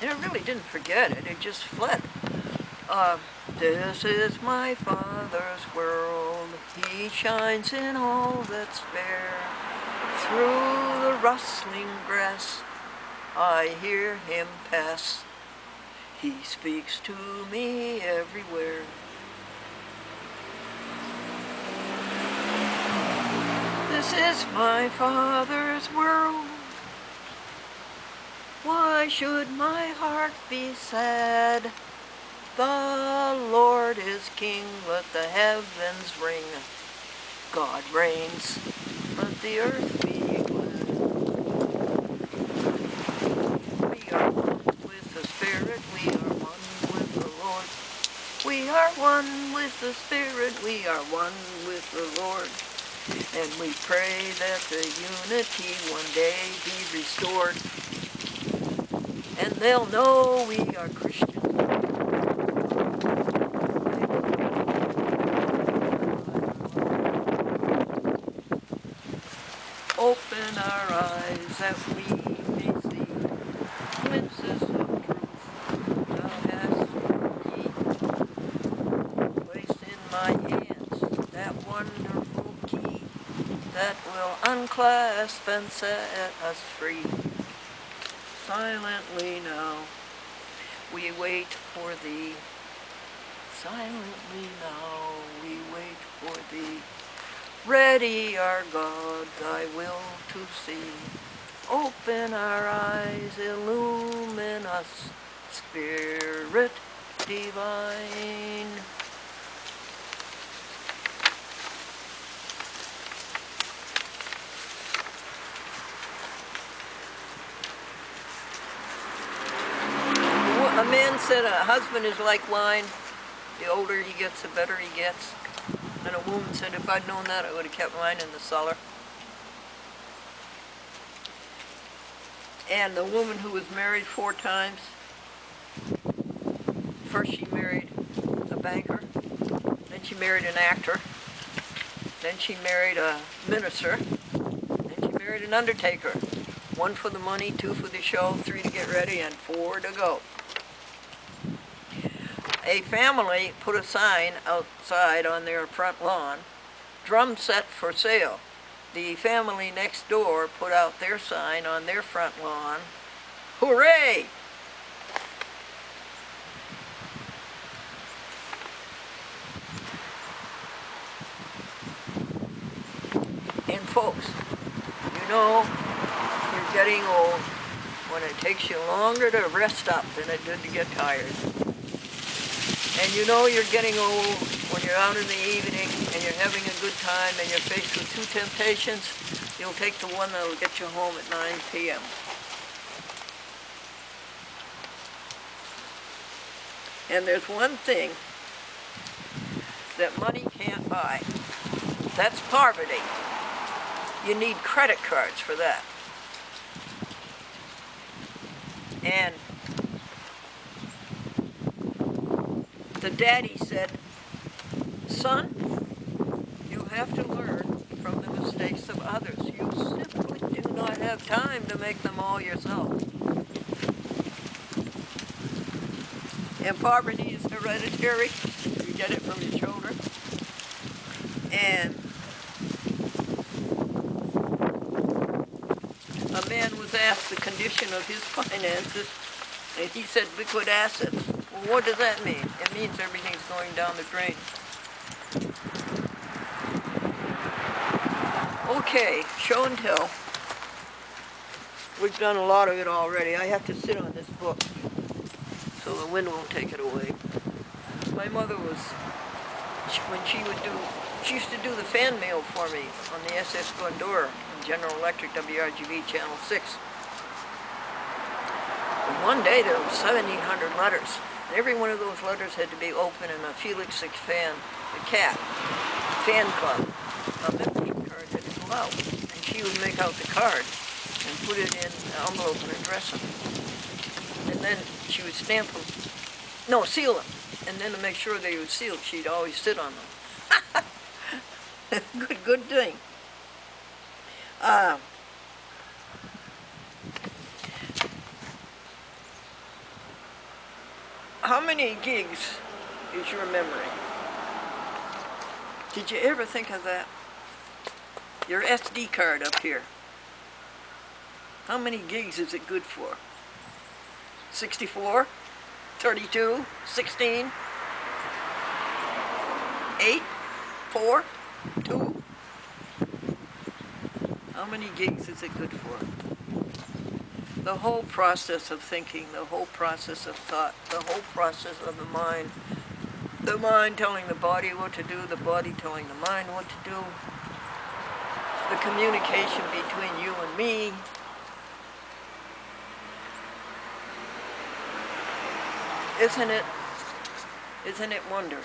And I really didn't forget it. It just fled. This is my Father's world. He shines in all that's fair. Through the rustling grass, I hear him pass. He speaks to me everywhere. This is my Father's world. Why should my heart be sad? The Lord is King, let the heavens ring. God reigns, let the earth be glad. We are one with the Spirit, we are one with the Lord. We are one with the Spirit, we are one with the Lord. And we pray that the unity one day be restored. And they'll know we are Christians. Open our eyes that we may see glimpses of truth thou hast for me. Place in my hands that wonderful key that will unclasp and set us free. Silently now we wait for thee. Silently now we wait for thee. Ready our God thy will to see. Open our eyes, illumine us, Spirit divine. A man said a husband is like wine. The older he gets, the better he gets. And a woman said, if I'd known that, I would have kept mine in the cellar. And the woman who was married 4 times, first she married a banker, then she married an actor, then she married a minister, then she married an undertaker. 1 for the money, 2 for the show, 3 to get ready, and 4 to go. A family put a sign outside on their front lawn, drum set for sale. The family next door put out their sign on their front lawn, hooray! And folks, you know, you're getting old when it takes you longer to rest up than it did to get tired. And you know you're getting old when you're out in the evening and you're having a good time and you're faced with 2 temptations. You'll take the one that'll get you home at 9 p.m. And there's one thing that money can't buy. That's poverty. you need credit cards for that. And the daddy said, son, you have to learn from the mistakes of others. You simply do not have time to make them all yourself. And poverty is hereditary. You get it from your children. And a man was asked the condition of his finances, and he said liquid assets. Well, what does that mean? It means everything's going down the drain. Okay, show and tell. We've done a lot of it already. I have to sit on this book so the wind won't take it away. My mother was, when she used to do the fan mail for me on the SS Glendora in General Electric WRGV Channel 6. And one day there were 1,700 letters. And every one of those letters had to be open in a Felix fan, the cat, fan club, a membership card had to go out. And she would make out the card and put it in an envelope and address them. And then she would stamp them, no, seal them. And then to make sure they were sealed, she'd always sit on them. Good thing. How many gigs is your memory? Did you ever think of that? Your SD card up here. How many gigs is it good for? 64? 32? 16? 8? 4? 2? How many gigs is it good for? The whole process of thinking, the whole process of thought, the whole process of the mind telling the body what to do, the body telling the mind what to do, the communication between you and me. Isn't it wonder?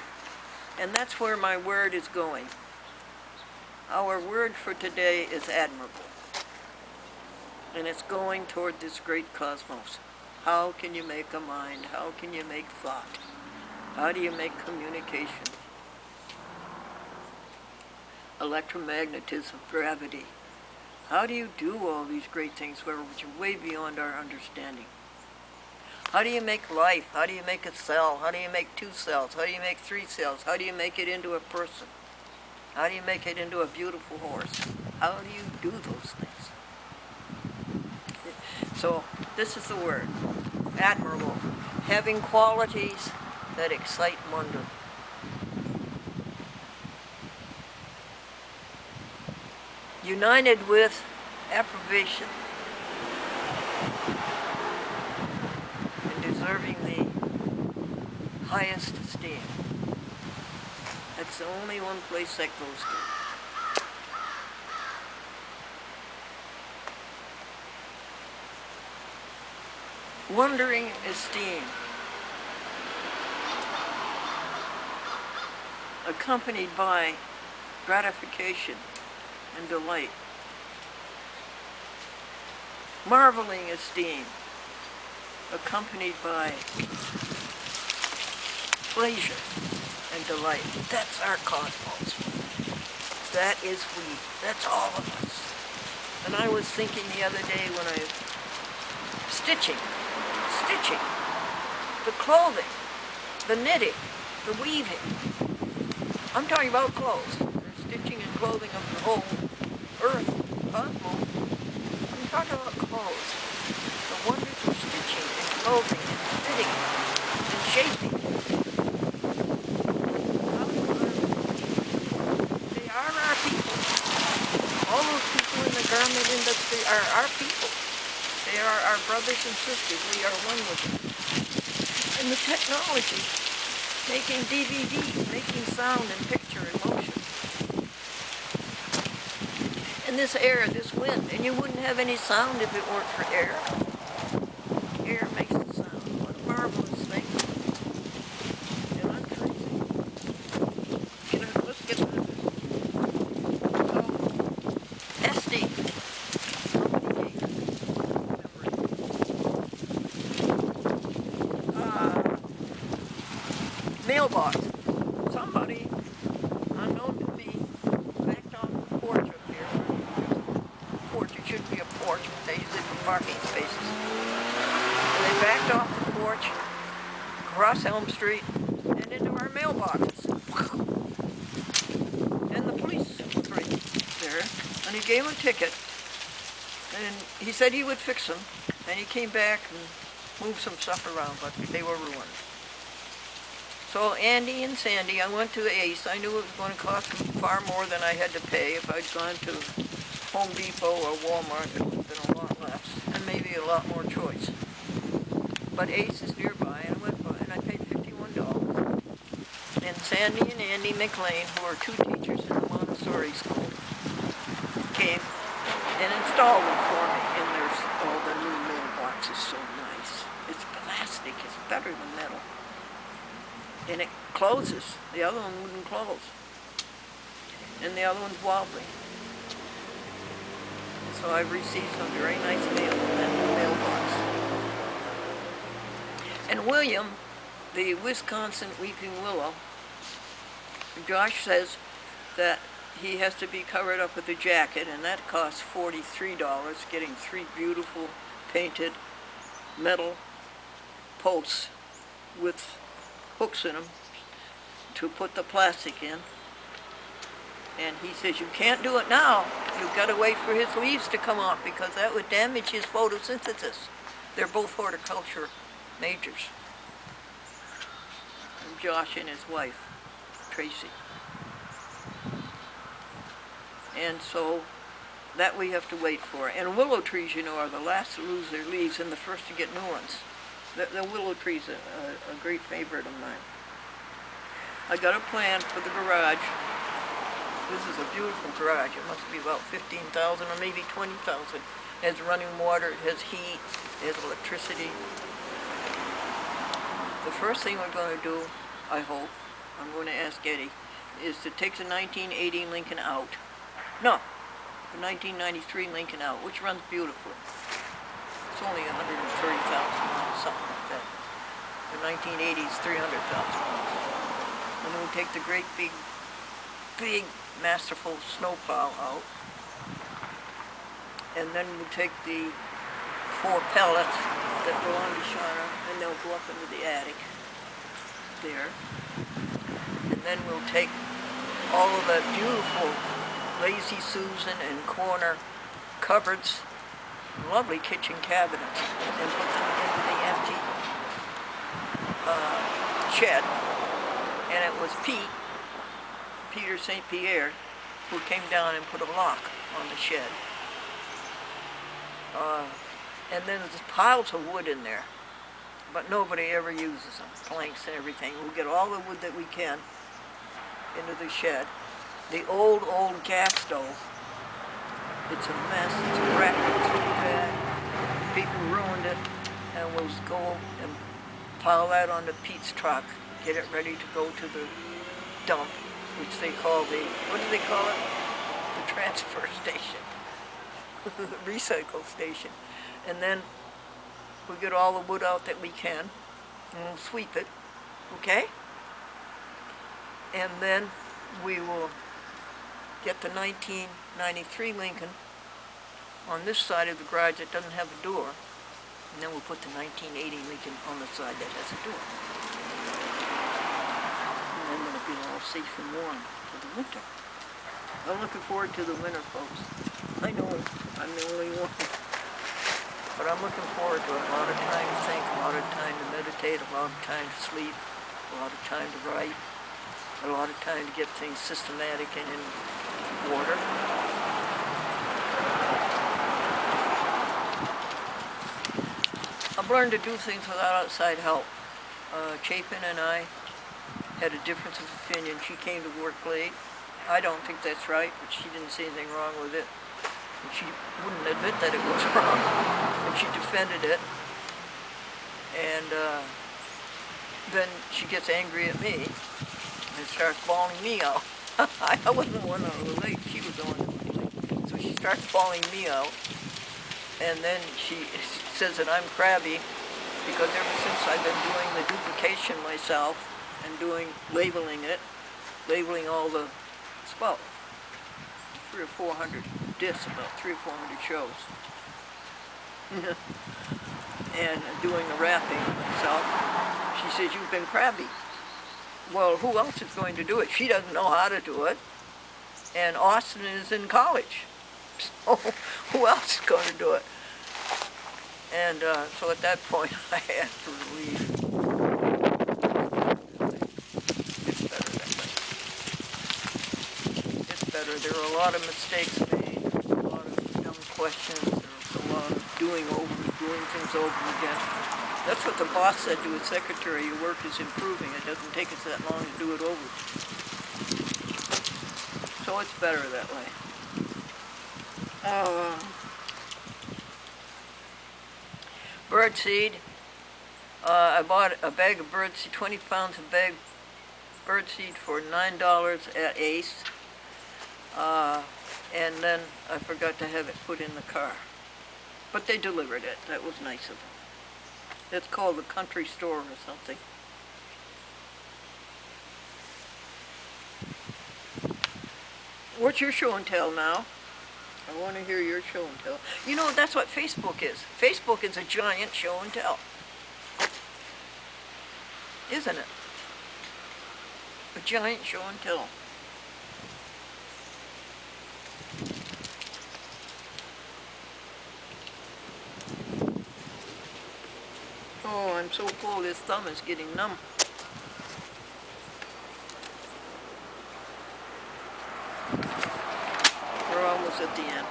And that's where my word is going. Our word for today is admirable. And it's going toward this great cosmos. How can you make a mind? How can you make thought? How do you make communication? Electromagnetism, gravity. How do you do all these great things which are way beyond our understanding? How do you make life? How do you make a cell? How do you make 2 cells? How do you make 3 cells? How do you make it into a person? How do you make it into a beautiful horse? How do you do those things? So this is the word, admirable, having qualities that excite wonder. United with approbation and deserving the highest esteem. That's the only one place that goes to. Wondering esteem, accompanied by gratification and delight. Marveling esteem, accompanied by pleasure and delight. That's our cosmos. That is we. That's all of us. And I was thinking the other day when stitching, the clothing, the knitting, the weaving. I'm talking about clothes. There's stitching and clothing of the whole earth, cosmos. I'm talking about clothes. The wonders of stitching and clothing and knitting and shaping. They are our people. All those people in the garment industry are our people. They are our brothers and sisters. We are one with them. And the technology, making DVDs, making sound and picture and motion. And this air, this wind. And you wouldn't have any sound if it weren't for air. Air makes the sound. What a marvelous thing. And I'm crazy. Let's get to this. So, SD mailbox. Somebody, unknown to me, backed off the porch up here. Porch, it shouldn't be a porch, but they use it for parking spaces. And they backed off the porch, across Elm Street, and into our mailboxes. And the police was right there, and he gave him a ticket, and he said he would fix them, and he came back and moved some stuff around, but they were ruined. So Andy and Sandy, I went to Ace. I knew it was going to cost far more than I had to pay. If I'd gone to Home Depot or Walmart, it would have been a lot less, and maybe a lot more choice. But Ace is nearby, and I went by, and I paid $51. And Sandy and Andy McLean, who are two teachers in the Montessori school, came and installed them for me. And there's all the new mailbox is so nice. It's plastic. It's better than metal. And it closes. The other one wouldn't close. And the other one's wobbly. So I've received some very nice mail in that mailbox. And William, the Wisconsin weeping willow, Josh says that he has to be covered up with a jacket, and that costs $43, getting 3 beautiful painted metal posts with hooks in them to put the plastic in. And he says, you can't do it now. You've got to wait for his leaves to come off because that would damage his photosynthesis. They're both horticulture majors. And Josh and his wife, Tracy. And so that we have to wait for. And willow trees, you know, are the last to lose their leaves and the first to get new ones. The willow tree's a great favorite of mine. I got a plan for the garage. This is a beautiful garage. It must be about 15,000 or maybe 20,000. It has running water, it has heat, it has electricity. The first thing we're going to do, I hope, I'm going to ask Eddie, is to take the 1980 Lincoln out. No, the 1993 Lincoln out, which runs beautifully. It's only 130,000 miles, something like that. The 1980 is 300,000 miles. And then we'll take the great big masterful snowplow out. And then we'll take the 4 pellets that belong to Shauna, and they'll go up into the attic there. And then we'll take all of the beautiful Lazy Susan and corner cupboards, lovely kitchen cabinets, and put them into the empty shed. And it was Peter St. Pierre, who came down and put a lock on the shed. And then there's piles of wood in there, but nobody ever uses them, planks and everything. We'll get all the wood that we can into the shed. The old gas stove, it's a mess, it's a wreck, it's too bad. People ruined it, and we'll go and pile that onto Pete's truck, get it ready to go to the dump, which they call what do they call it? The transfer station, the recycle station. And then we'll get all the wood out that we can, and we'll sweep it, okay? And then we will get the 1993 Lincoln on this side of the garage that doesn't have a door, and then we'll put the 1980 Lincoln on the side that has a door. And then it'll be all safe and warm for the winter. I'm looking forward to the winter, folks. I know I'm the only one. But I'm looking forward to a lot of time to think, a lot of time to meditate, a lot of time to sleep, a lot of time to write, a lot of time to get things systematic and in order. I've learned to do things without outside help. Chapin and I had a difference of opinion. She came to work late. I don't think that's right, but she didn't see anything wrong with it. And she wouldn't admit that it was wrong. And she defended it. And then she gets angry at me and starts bawling me out. I wasn't the one on the lake, she was the one on the lake. So she starts bawling me out. And then she says that I'm crabby because ever since I've been doing the duplication myself and labeling all the, it's about 300 or 400 discs, about 300 or 400 shows. And doing the wrapping myself. She says, you've been crabby. Well, who else is going to do it? She doesn't know how to do it. And Austin is in college. So who else is going to do it? And so at that point, I had to leave. It's better that way. It's better. There are a lot of mistakes made, a lot of dumb questions, there's a lot of doing things over again. That's what the boss said to his secretary, your work is improving. It doesn't take us that long to do it over. So it's better that way. Bird seed. I bought a bag of bird seed, 20 pounds of bird seed for $9 at Ace. And then I forgot to have it put in the car. But they delivered it. That was nice of them. It's called the Country Store or something. What's your show and tell now? I want to hear your show and tell. You know, that's what Facebook is. Facebook is a giant show and tell. Isn't it? A giant show and tell. Oh, I'm so cold, his thumb is getting numb. We're almost at the end.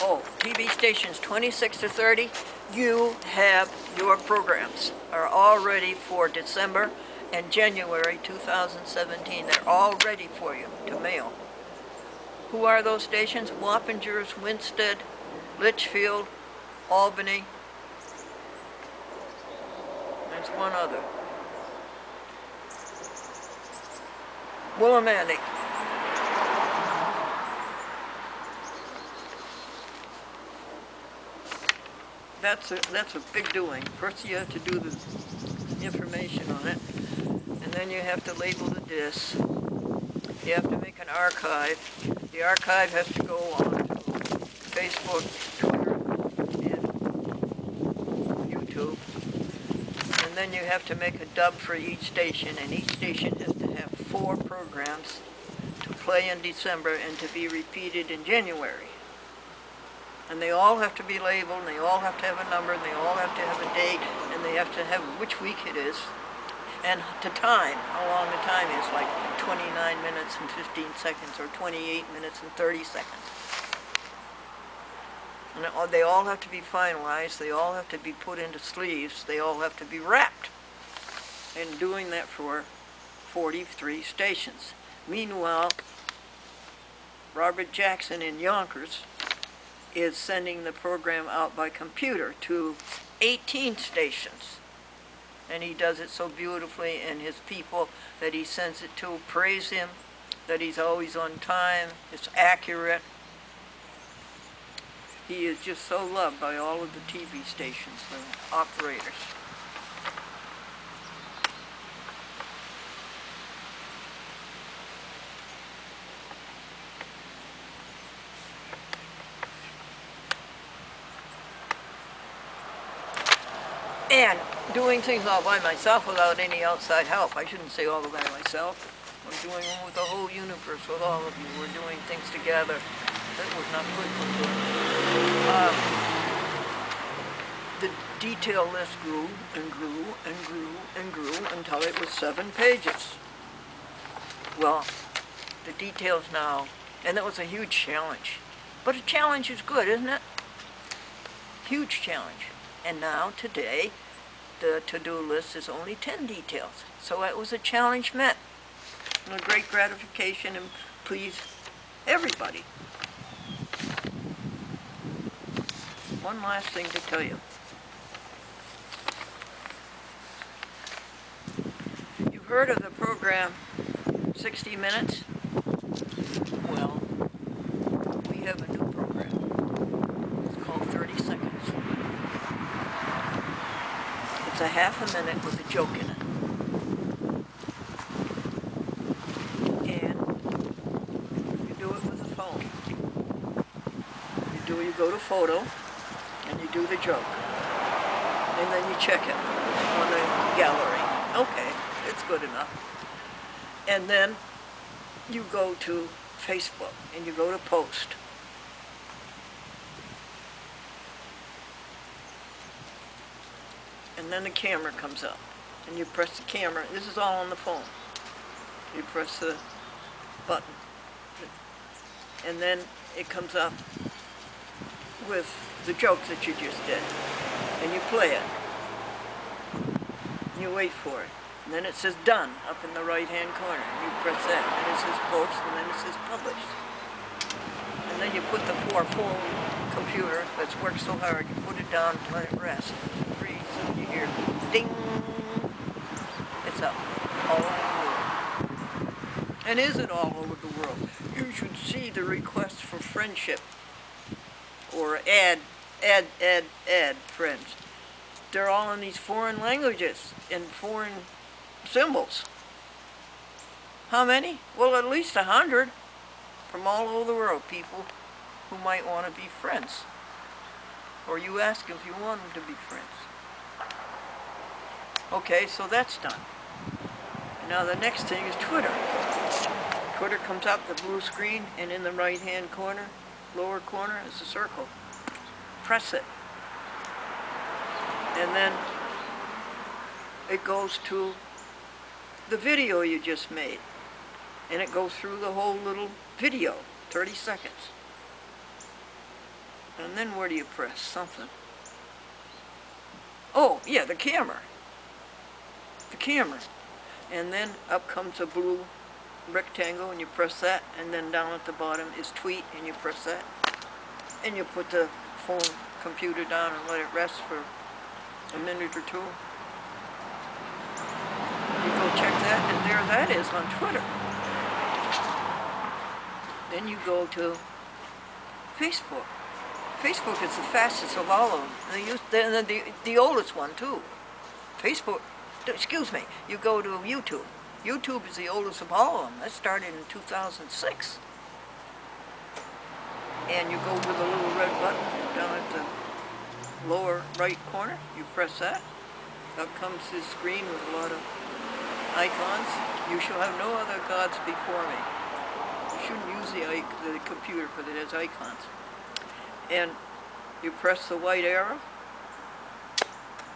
Oh, TV stations 26 to 30, you have your programs are all ready for December and January 2017. They're all ready for you to mail. Who are those stations? Wappingers, Winsted, Litchfield, Albany. There's one other. Willimantic. That's a big doing. First you have to do the information on it, and then you have to label the discs. You have to make an archive. The archive has to go on to Facebook, Twitter, and YouTube. And then you have to make a dub for each station, and each station has to have 4 programs to play in December and to be repeated in January. And they all have to be labeled, and they all have to have a number, and they all have to have a date, and they have to have which week it is, and to time, how long the time is, like 29 minutes and 15 seconds, or 28 minutes and 30 seconds. And they all have to be finalized, they all have to be put into sleeves, they all have to be wrapped. And doing that for 43 stations. Meanwhile, Robert Jackson in Yonkers is sending the program out by computer to 18 stations. And he does it so beautifully, and his people that he sends it to praise him, that he's always on time, it's accurate. He is just so loved by all of the TV stations, the operators. And doing things all by myself without any outside help. I shouldn't say all by myself. I'm doing them with the whole universe, with all of you. We're doing things together. That was not good for doing. The detail list grew and grew and grew and grew until it was 7 pages. Well, the details now, and that was a huge challenge. But a challenge is good, isn't it? Huge challenge. And now, today, the to-do list is only 10 details. So it was a challenge met. And a great gratification and please everybody. One last thing to tell you. You've heard of the program 60 Minutes? Well, we have a new program. It's called 30 Seconds. a half a minute with a joke in it. And you do it with a phone. You go to photo, and you do the joke. And then you check it on the gallery. Okay, it's good enough. And then you go to Facebook, and you go to post. And then the camera comes up, and you press the camera. This is all on the phone. You press the button, and then it comes up with the joke that you just did, and you play it. And you wait for it. And then it says done up in the right-hand corner. You press that, and it says post, and then it says published. And then you put the poor phone computer that's worked so hard, you put it down and let it rest. Freeze, and you hear ding. It's up all over the world. And is it all over the world? You should see the requests for friendship or add friends. They're all in these foreign languages and foreign symbols. How many? Well, at least 100 from all over the world, people who might want to be friends. Or you ask if you want them to be friends. Okay, so that's done. Now the next thing is Twitter. Twitter comes up, the blue screen, and in the right-hand corner, lower corner, is a circle. Press it. And then it goes to the video you just made. And it goes through the whole little video, 30 seconds. And then where do you press? Something. Oh, yeah, the camera. The camera. And then up comes a blue rectangle, and you press that, and then down at the bottom is tweet, and you press that. And you put the phone computer down and let it rest for a minute or two. You go check that, and there that is on Twitter. Then you go to Facebook. Facebook is the fastest of all of them. The oldest one, too. Facebook, excuse me, you go to YouTube. YouTube is the oldest of all of them. That started in 2006. And you go to the little red button down at the lower right corner. You press that. Up comes this screen with a lot of icons. You shall have no other gods before me. You shouldn't use the computer because it has icons. And you press the white arrow,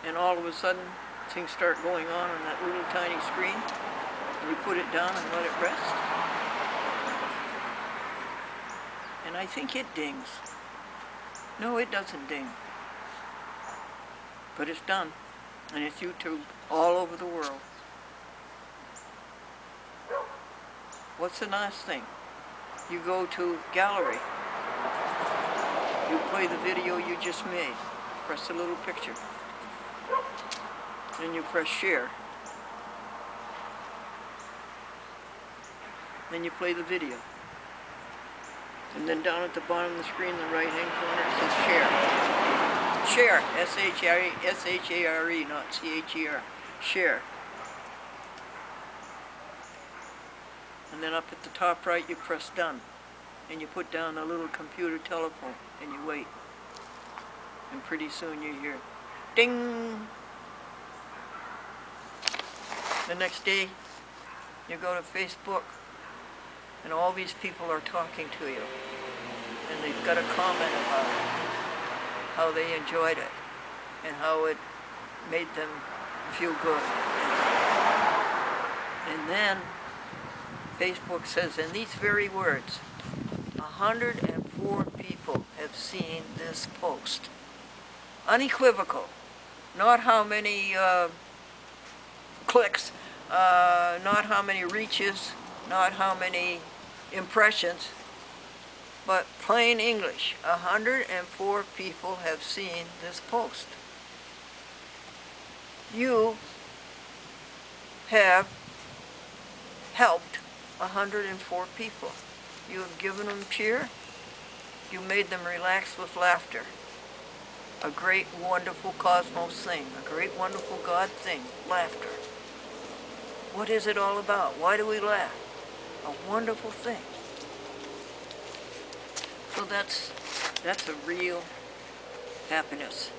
and all of a sudden things start going on that little tiny screen. And you put it down and let it rest. And I think it dings. No, it doesn't ding. But it's done. And it's YouTube all over the world. What's the last thing? You go to gallery. You play the video you just made. Press the little picture. Then you press share. Then you play the video. And then down at the bottom of the screen, the right-hand corner, it says share. Share. S-H-A-R-E, not C-H-E-R. Share. And then up at the top right, you press done. And you put down a little computer telephone, and you wait. And pretty soon you hear, ding! The next day, you go to Facebook, and all these people are talking to you. And they've got a comment about it, how they enjoyed it, and how it made them feel good. And then Facebook says, in these very words, 104 people have seen this post. Unequivocal. Not how many clicks, not how many reaches, not how many impressions, but plain English. 104 people have seen this post. You have helped 104 people. You have given them cheer. You made them relax with laughter. a great, wonderful cosmos thing, a great, wonderful God thing, laughter. What is it all about? Why do we laugh? A wonderful thing. So that's a real happiness.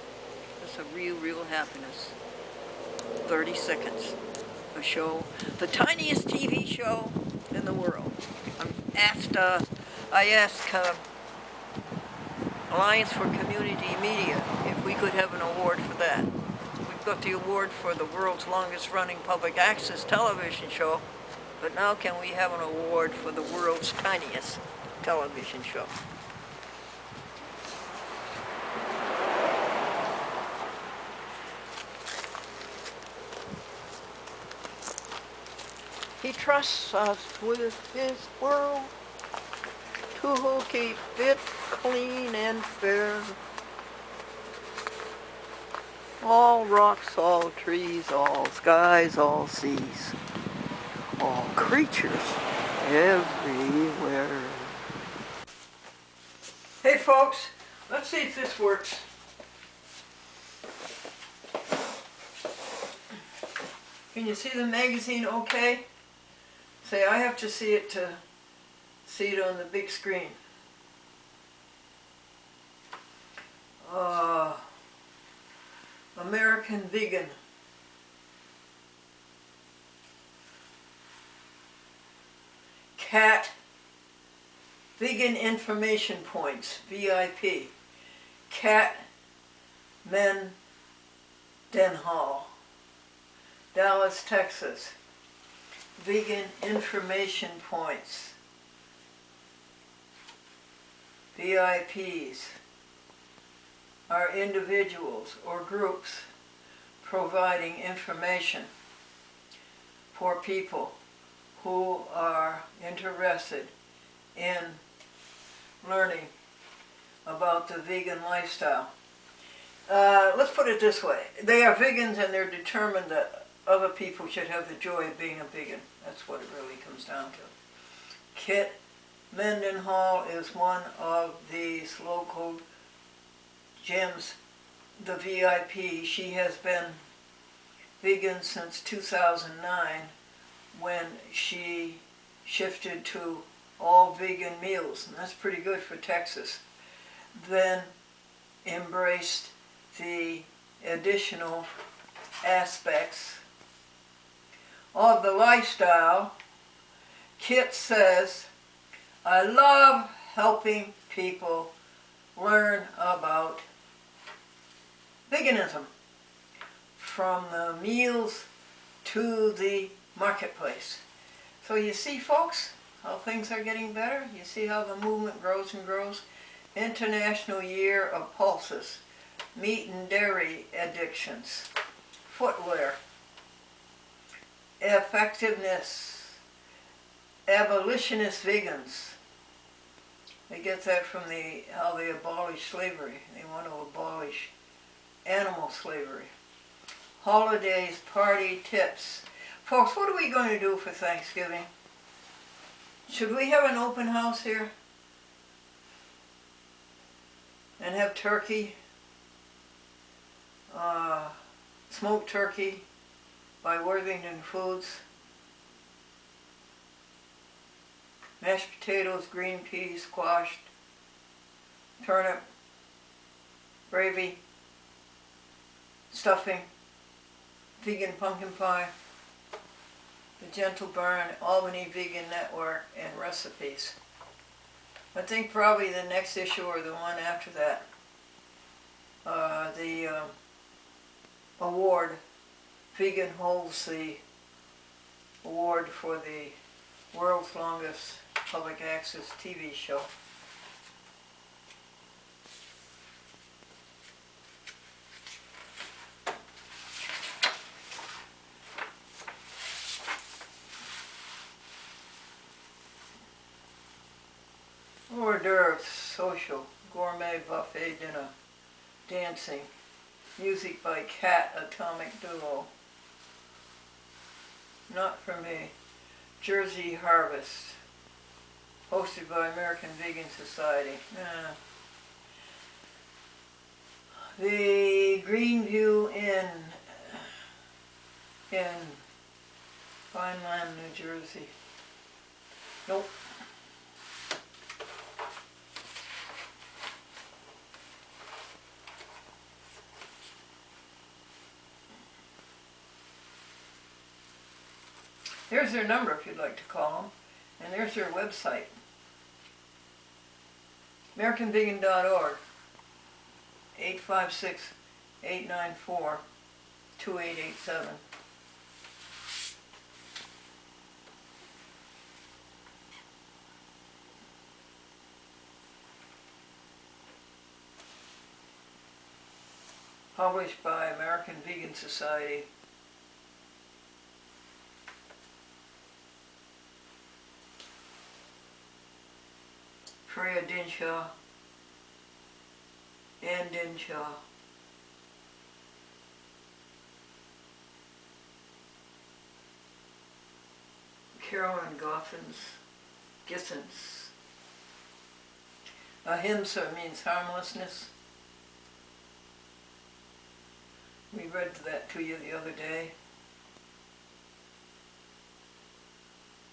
That's a real happiness. 30 seconds. A show, the tiniest TV show in the world. I asked Alliance for Community Media if we could have an award for that. We've got the award for the world's longest running public access television show, but now can we have an award for the world's tiniest television show? He trusts us with his world to keep it clean and fair. All rocks, all trees, all skies, all seas, all creatures everywhere. Hey folks, let's see if this works. Can you see the magazine okay? Say, I have to see it on the big screen. American Vegan. QHAT, Vegan Information Points, VIP. QHAT, Mendenhall, Dallas, Texas. Vegan Information Points, VIPs, are individuals or groups providing information for people who are interested in learning about the vegan lifestyle. Let's put it this way. They are vegans and they're determined that other people should have the joy of being a vegan. That's what it really comes down to. Kit Mendenhall is one of these local gems, the VIP. She has been vegan since 2009 when she shifted to all vegan meals, and that's pretty good for Texas. Then embraced the additional aspects of the lifestyle. Kit says, I love helping people learn about veganism, from the meals to the marketplace. So you see, folks, how things are getting better. You see how the movement grows and grows. International Year of Pulses, meat and dairy addictions, footwear, effectiveness, abolitionist vegans. They get that from how they abolished slavery. They want to abolish animal slavery. Holidays, party tips. Folks, what are we going to do for Thanksgiving? Should we have an open house here? And have turkey? Smoked turkey by Worthington Foods. Mashed potatoes, green peas, squash, turnip, gravy, stuffing, vegan pumpkin pie, the Gentle Barn, Albany Vegan Network, and recipes. I think probably the next issue or the one after that, the award, Vegan holds the award for the world's longest public access TV show. Hors d'oeuvres, social, gourmet buffet dinner, dancing, music by Cat Atomic Duo. Not for me. Jersey Harvest, hosted by American Vegan Society. The Greenview Inn in Vineland, New Jersey. Nope. There's their number if you'd like to call them, and there's their website. AmericanVegan.org, 856-894-2887. Published by American Vegan Society. Freya Dinshaw and Dinshaw. Carolyn Gissens. Ahimsa means harmlessness. We read that to you the other day.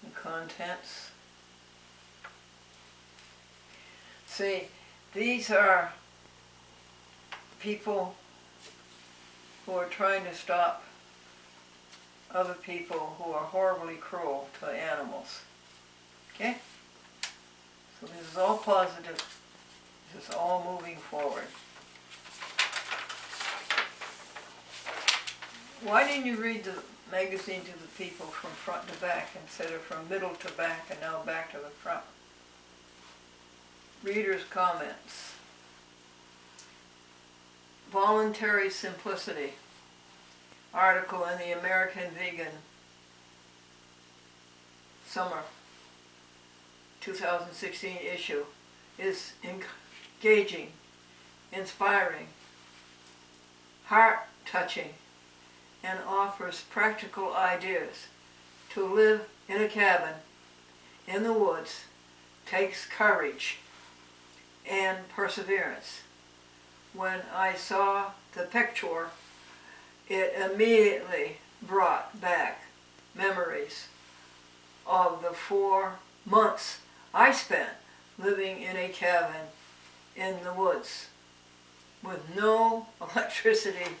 The contents. See, these are people who are trying to stop other people who are horribly cruel to animals. Okay? So this is all positive. This is all moving forward. Why didn't you read the magazine to the people from front to back instead of from middle to back and now back to the front? Reader's comments. Voluntary Simplicity. Article in the American Vegan Summer 2016 issue is engaging, inspiring, heart-touching, and offers practical ideas. To live in a cabin in the woods takes courage and perseverance. When I saw the picture, it immediately brought back memories of the 4 months I spent living in a cabin in the woods with no electricity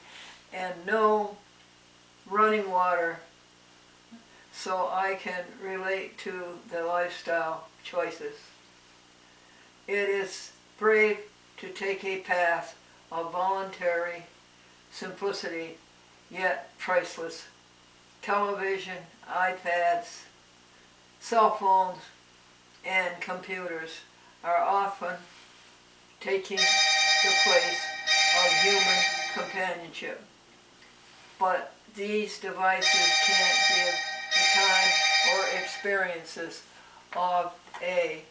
and no running water, so I can relate to the lifestyle choices. It is brave to take a path of voluntary simplicity, yet priceless. Television, iPads, cell phones, and computers are often taking the place of human companionship. But these devices can't give the time or experiences of a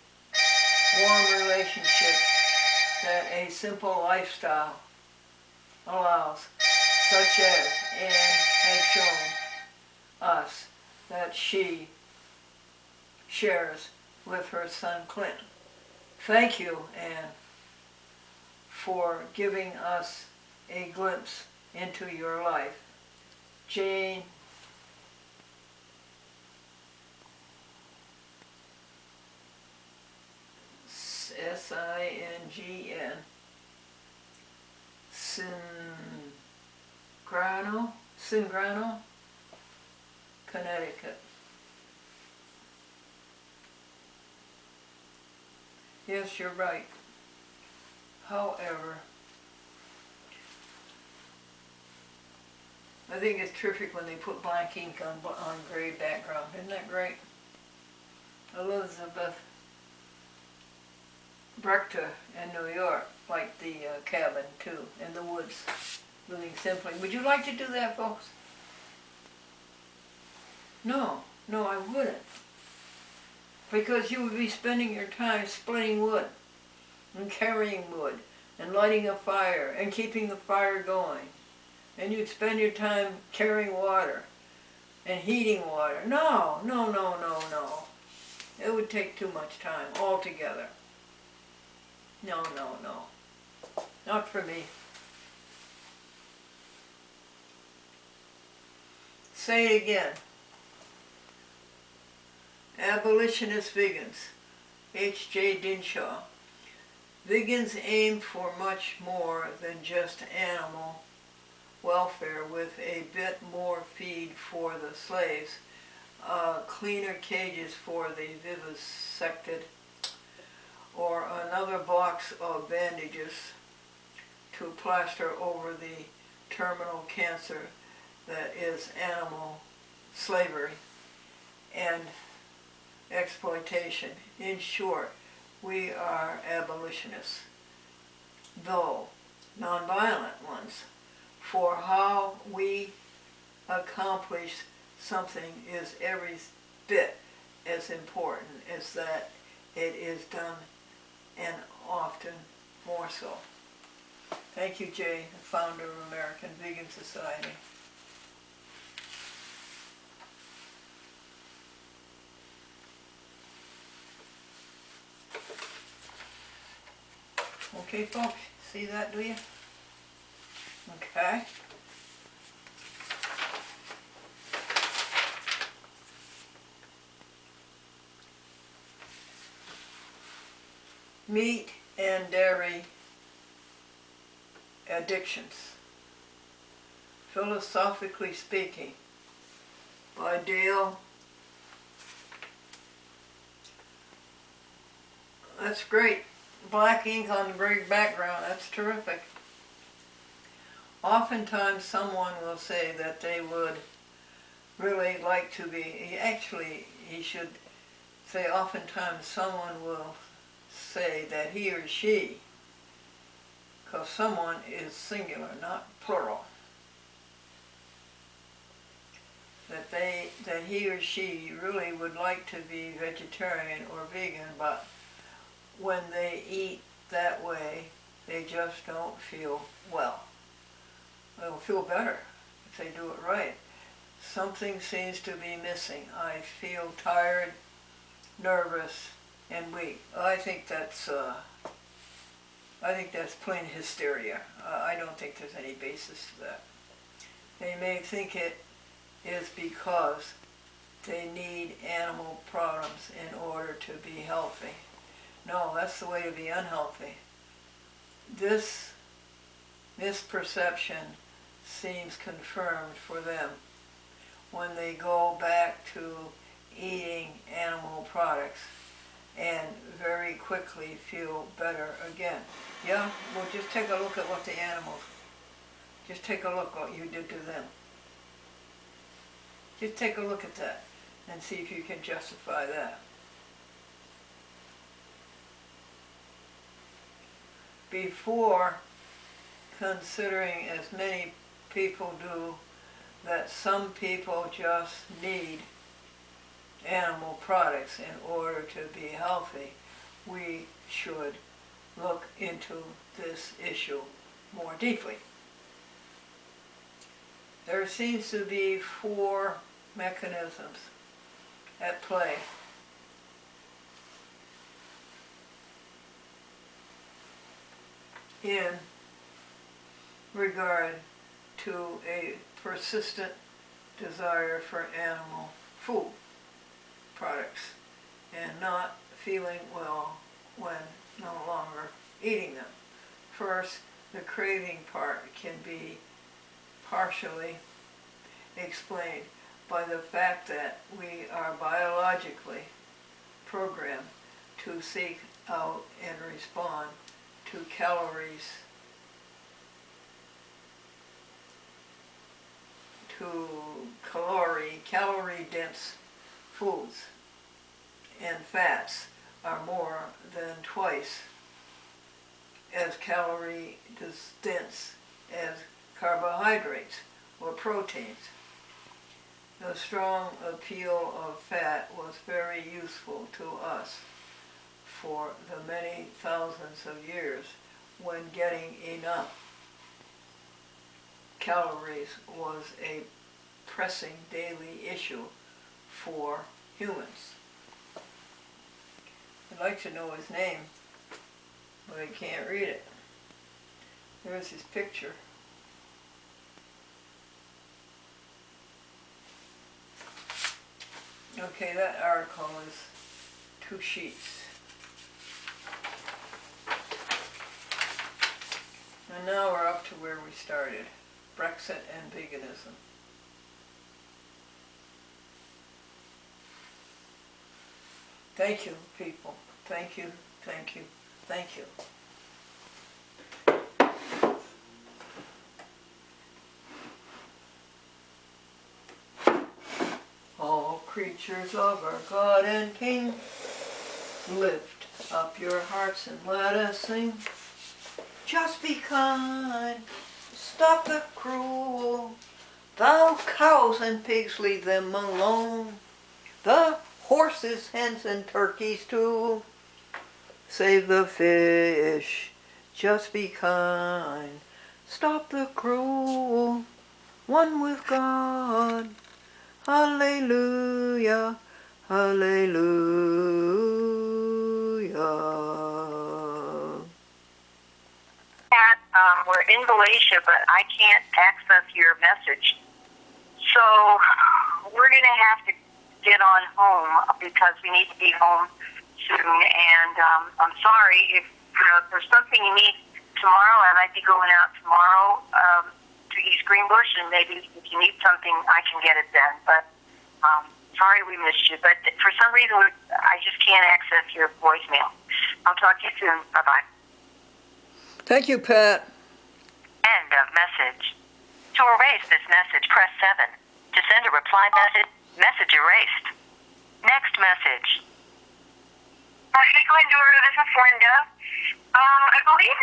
warm relationship that a simple lifestyle allows, such as Anne has shown us that she shares with her son Clint. Thank you, Anne, for giving us a glimpse into your life. Jane Singn, Singrano, Connecticut. Yes, you're right. However, I think it's terrific when they put black ink on gray background. Isn't that great? Elizabeth Brechter in New York liked the cabin too, in the woods, living simply. Would you like to do that, folks? No, I wouldn't. Because you would be spending your time splitting wood and carrying wood and lighting a fire and keeping the fire going. And you'd spend your time carrying water and heating water. No. It would take too much time altogether. No. Not for me. Say it again. Abolitionist vegans, H.J. Dinshaw. Vegans aim for much more than just animal welfare, with a bit more feed for the slaves, cleaner cages for the vivisected, or another box of bandages to plaster over the terminal cancer that is animal slavery and exploitation. In short, we are abolitionists, though nonviolent ones, for how we accomplish something is every bit as important as that it is done, and often more so. Thank you, Jay, the founder of American Vegan Society. Okay, folks, see that, do you? Okay. Meat and dairy addictions. Philosophically Speaking, by Dale. That's great. Black ink on the gray background. That's terrific. Oftentimes someone will say that they would really like to be, actually he should say oftentimes someone will say that he or she, because someone is singular, not plural, that he or she really would like to be vegetarian or vegan, but when they eat that way, they just don't feel well. They'll feel better if they do it right. Something seems to be missing. I feel tired, nervous, and weak. I think that's plain hysteria. I don't think there's any basis to that. They may think it is because they need animal products in order to be healthy. No, that's the way to be unhealthy. This misperception seems confirmed for them when they go back to eating animal products and very quickly feel better again. Yeah, well, just take a look at what the animals, just take a look what you did to them. Just take a look at that and see if you can justify that. Before considering, as many people do, that some people just need animal products in order to be healthy, we should look into this issue more deeply. There seems to be 4 mechanisms at play. In regard to a persistent desire for animal food products and not feeling well when no longer eating them. First, the craving part can be partially explained by the fact that we are biologically programmed to seek out and respond to calories, to calorie-dense foods, and fats are more than twice as calorie-dense as carbohydrates or proteins. The strong appeal of fat was very useful to us for the many thousands of years when getting enough calories was a pressing daily issue for humans. I'd like to know his name, but I can't read it. There's his picture. Okay, that article is 2 sheets. And now we're up to where we started, Brexit and veganism. Thank you, people. Thank you, thank you, thank you. All creatures of our God and King, lift up your hearts and let us sing. Just be kind, stop the cruel. Thou cows and pigs, leave them alone. The horses, hens, and turkeys too. Save the fish, just be kind. Stop the cruel, one with God. Hallelujah, hallelujah. We're in Galatia, but I can't access your message. So we're going to have to get on home because we need to be home soon. And I'm sorry if there's something you need tomorrow. I might be going out tomorrow to East Greenbush, and maybe if you need something, I can get it then. But sorry we missed you. But for some reason, I just can't access your voicemail. I'll talk to you soon. Bye-bye. Thank you, Pat. End of message. To erase this message, press 7. To send a reply message, message erased. Next message. Hey, Glendora, this is Linda. I believe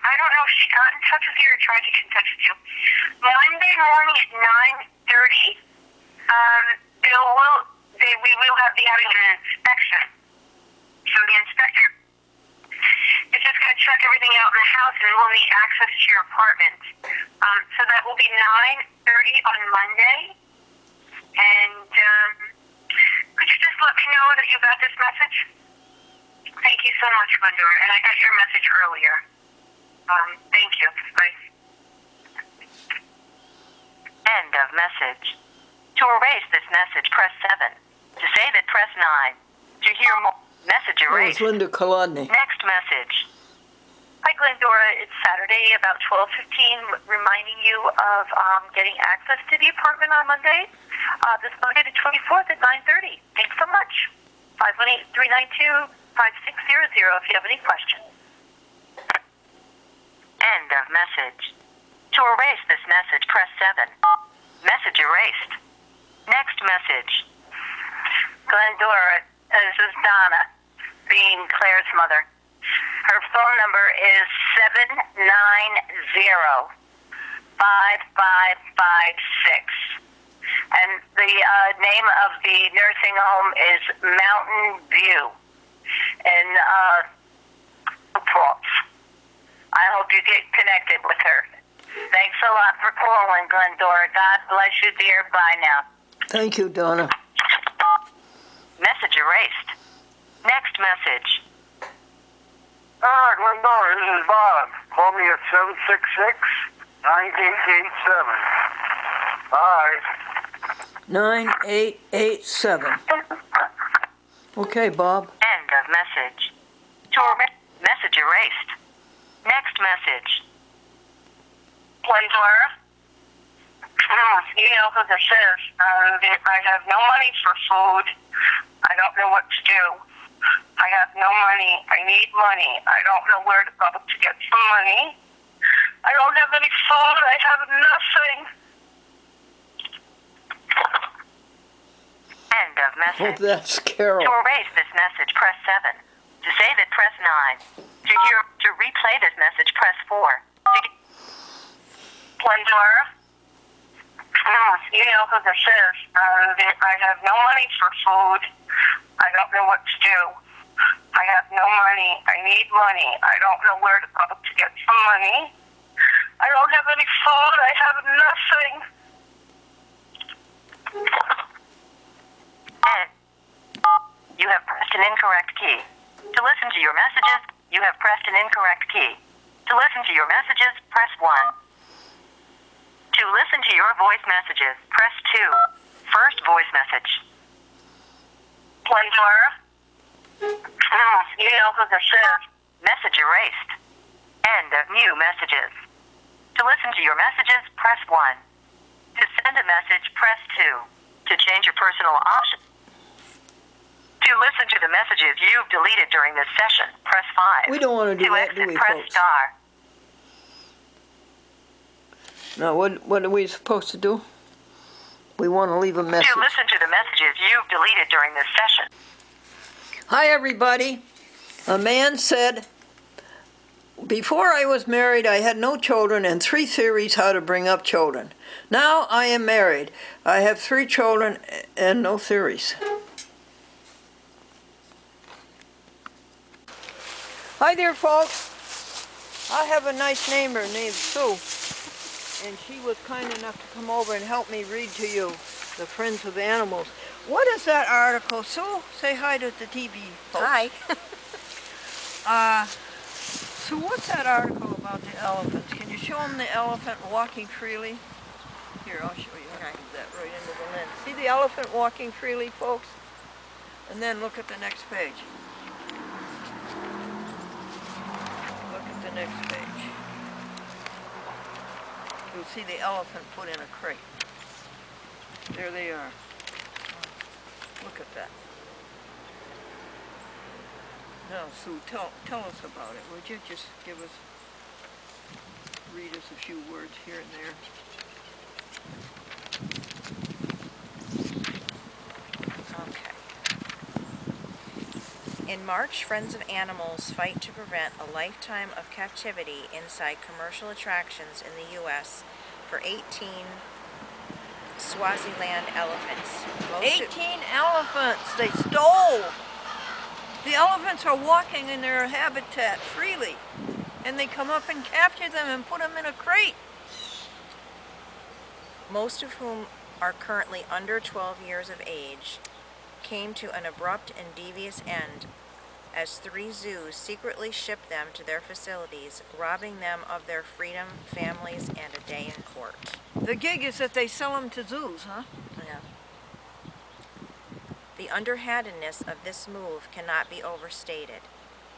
I don't know if she got in touch with you or tried to get in touch with you. Monday morning at 9:30, we will have having an inspection. So the inspector is just going to check everything out in the house, and we'll need access to your apartment. So that will be 9:30 on Monday. And could you just let me know that you got this message? Thank you so much, Glendora. And I got your message earlier. Thank you. Bye. End of message. To erase this message, press 7. To save it, press 9. To hear more, message That was erased. Linda Kolodny. Next message. Hi, Glendora. It's Saturday, about 12:15, reminding you of getting access to the apartment on Monday. This Monday the 24th at 9:30. Thanks so much. 518-392-5600 if you have any questions. End of message. To erase this message, press 7. Message erased. Next message. Glendora, this is Donna, being Claire's mother. Her phone number is 790-5556. And the name of the nursing home is Mountain View in Falls. I hope you get connected with her. Thanks a lot for calling, Glendora. God bless you, dear. Bye now. Thank you, Donna. Message erased. Next message. Glendora, this is Bob. Call me at 766-9887. Bye. 9887. Okay, Bob. End of message. Message erased. Next message. Glendora? You know who this is. I have no money for food. I don't know what to do. I have no money. I need money. I don't know where to go to get some money. I don't have any food. I have nothing. End of Oh, message. that's Carol. To erase this message, press 7. To save it, press 9. To replay this message, press 4. Glendora? You know who this is. I have no money for food. I don't know what to do. I have no money. I need money. I don't know where to go to get some money. I don't have any food. I have nothing. You have pressed an incorrect key. To listen to your messages, you have pressed an incorrect key. To listen to your messages, press 1. To listen to your voice messages, press 2. First voice message. Glendora. You know who this is. Message erased. End of new messages. To listen to your messages, press 1. To send a message, press 2. To change your personal option. To listen to the messages you've deleted during this session, press 5. We don't want to do that, do exit, we, press folks? star. Now, what are we supposed to do? We want to leave a message. To listen to the messages you've deleted during this session. Hi, everybody. A man said, before I was married, I had no children and 3 theories how to bring up children. Now I am married. I have 3 children and no theories. Hi there, folks. I have a nice neighbor named Sue, and she was kind enough to come over and help me read to you the Friends of Animals. What is that article? Sue, say hi to the TV folks. Hi. So what's that article about the elephants? Can you show them the elephant walking freely? Here, I'll show you how to do that right into the lens. See the elephant walking freely, folks? And then look at the next page. Look at the next page. You'll see the elephant put in a crate. There they are. Look at that. Now, Sue, tell us about it, would you? Just read us a few words here and there. Okay. In March, Friends of Animals fight to prevent a lifetime of captivity inside commercial attractions in the U.S. for 18 Swaziland elephants. 18 elephants they stole! The elephants are walking in their habitat freely, and they come up and capture them and put them in a crate. Most of whom are currently under 12 years of age, came to an abrupt and devious end as 3 zoos secretly shipped them to their facilities, robbing them of their freedom, families, and a day in court. The gig is that they sell them to zoos, huh? Yeah. The underhandedness of this move cannot be overstated.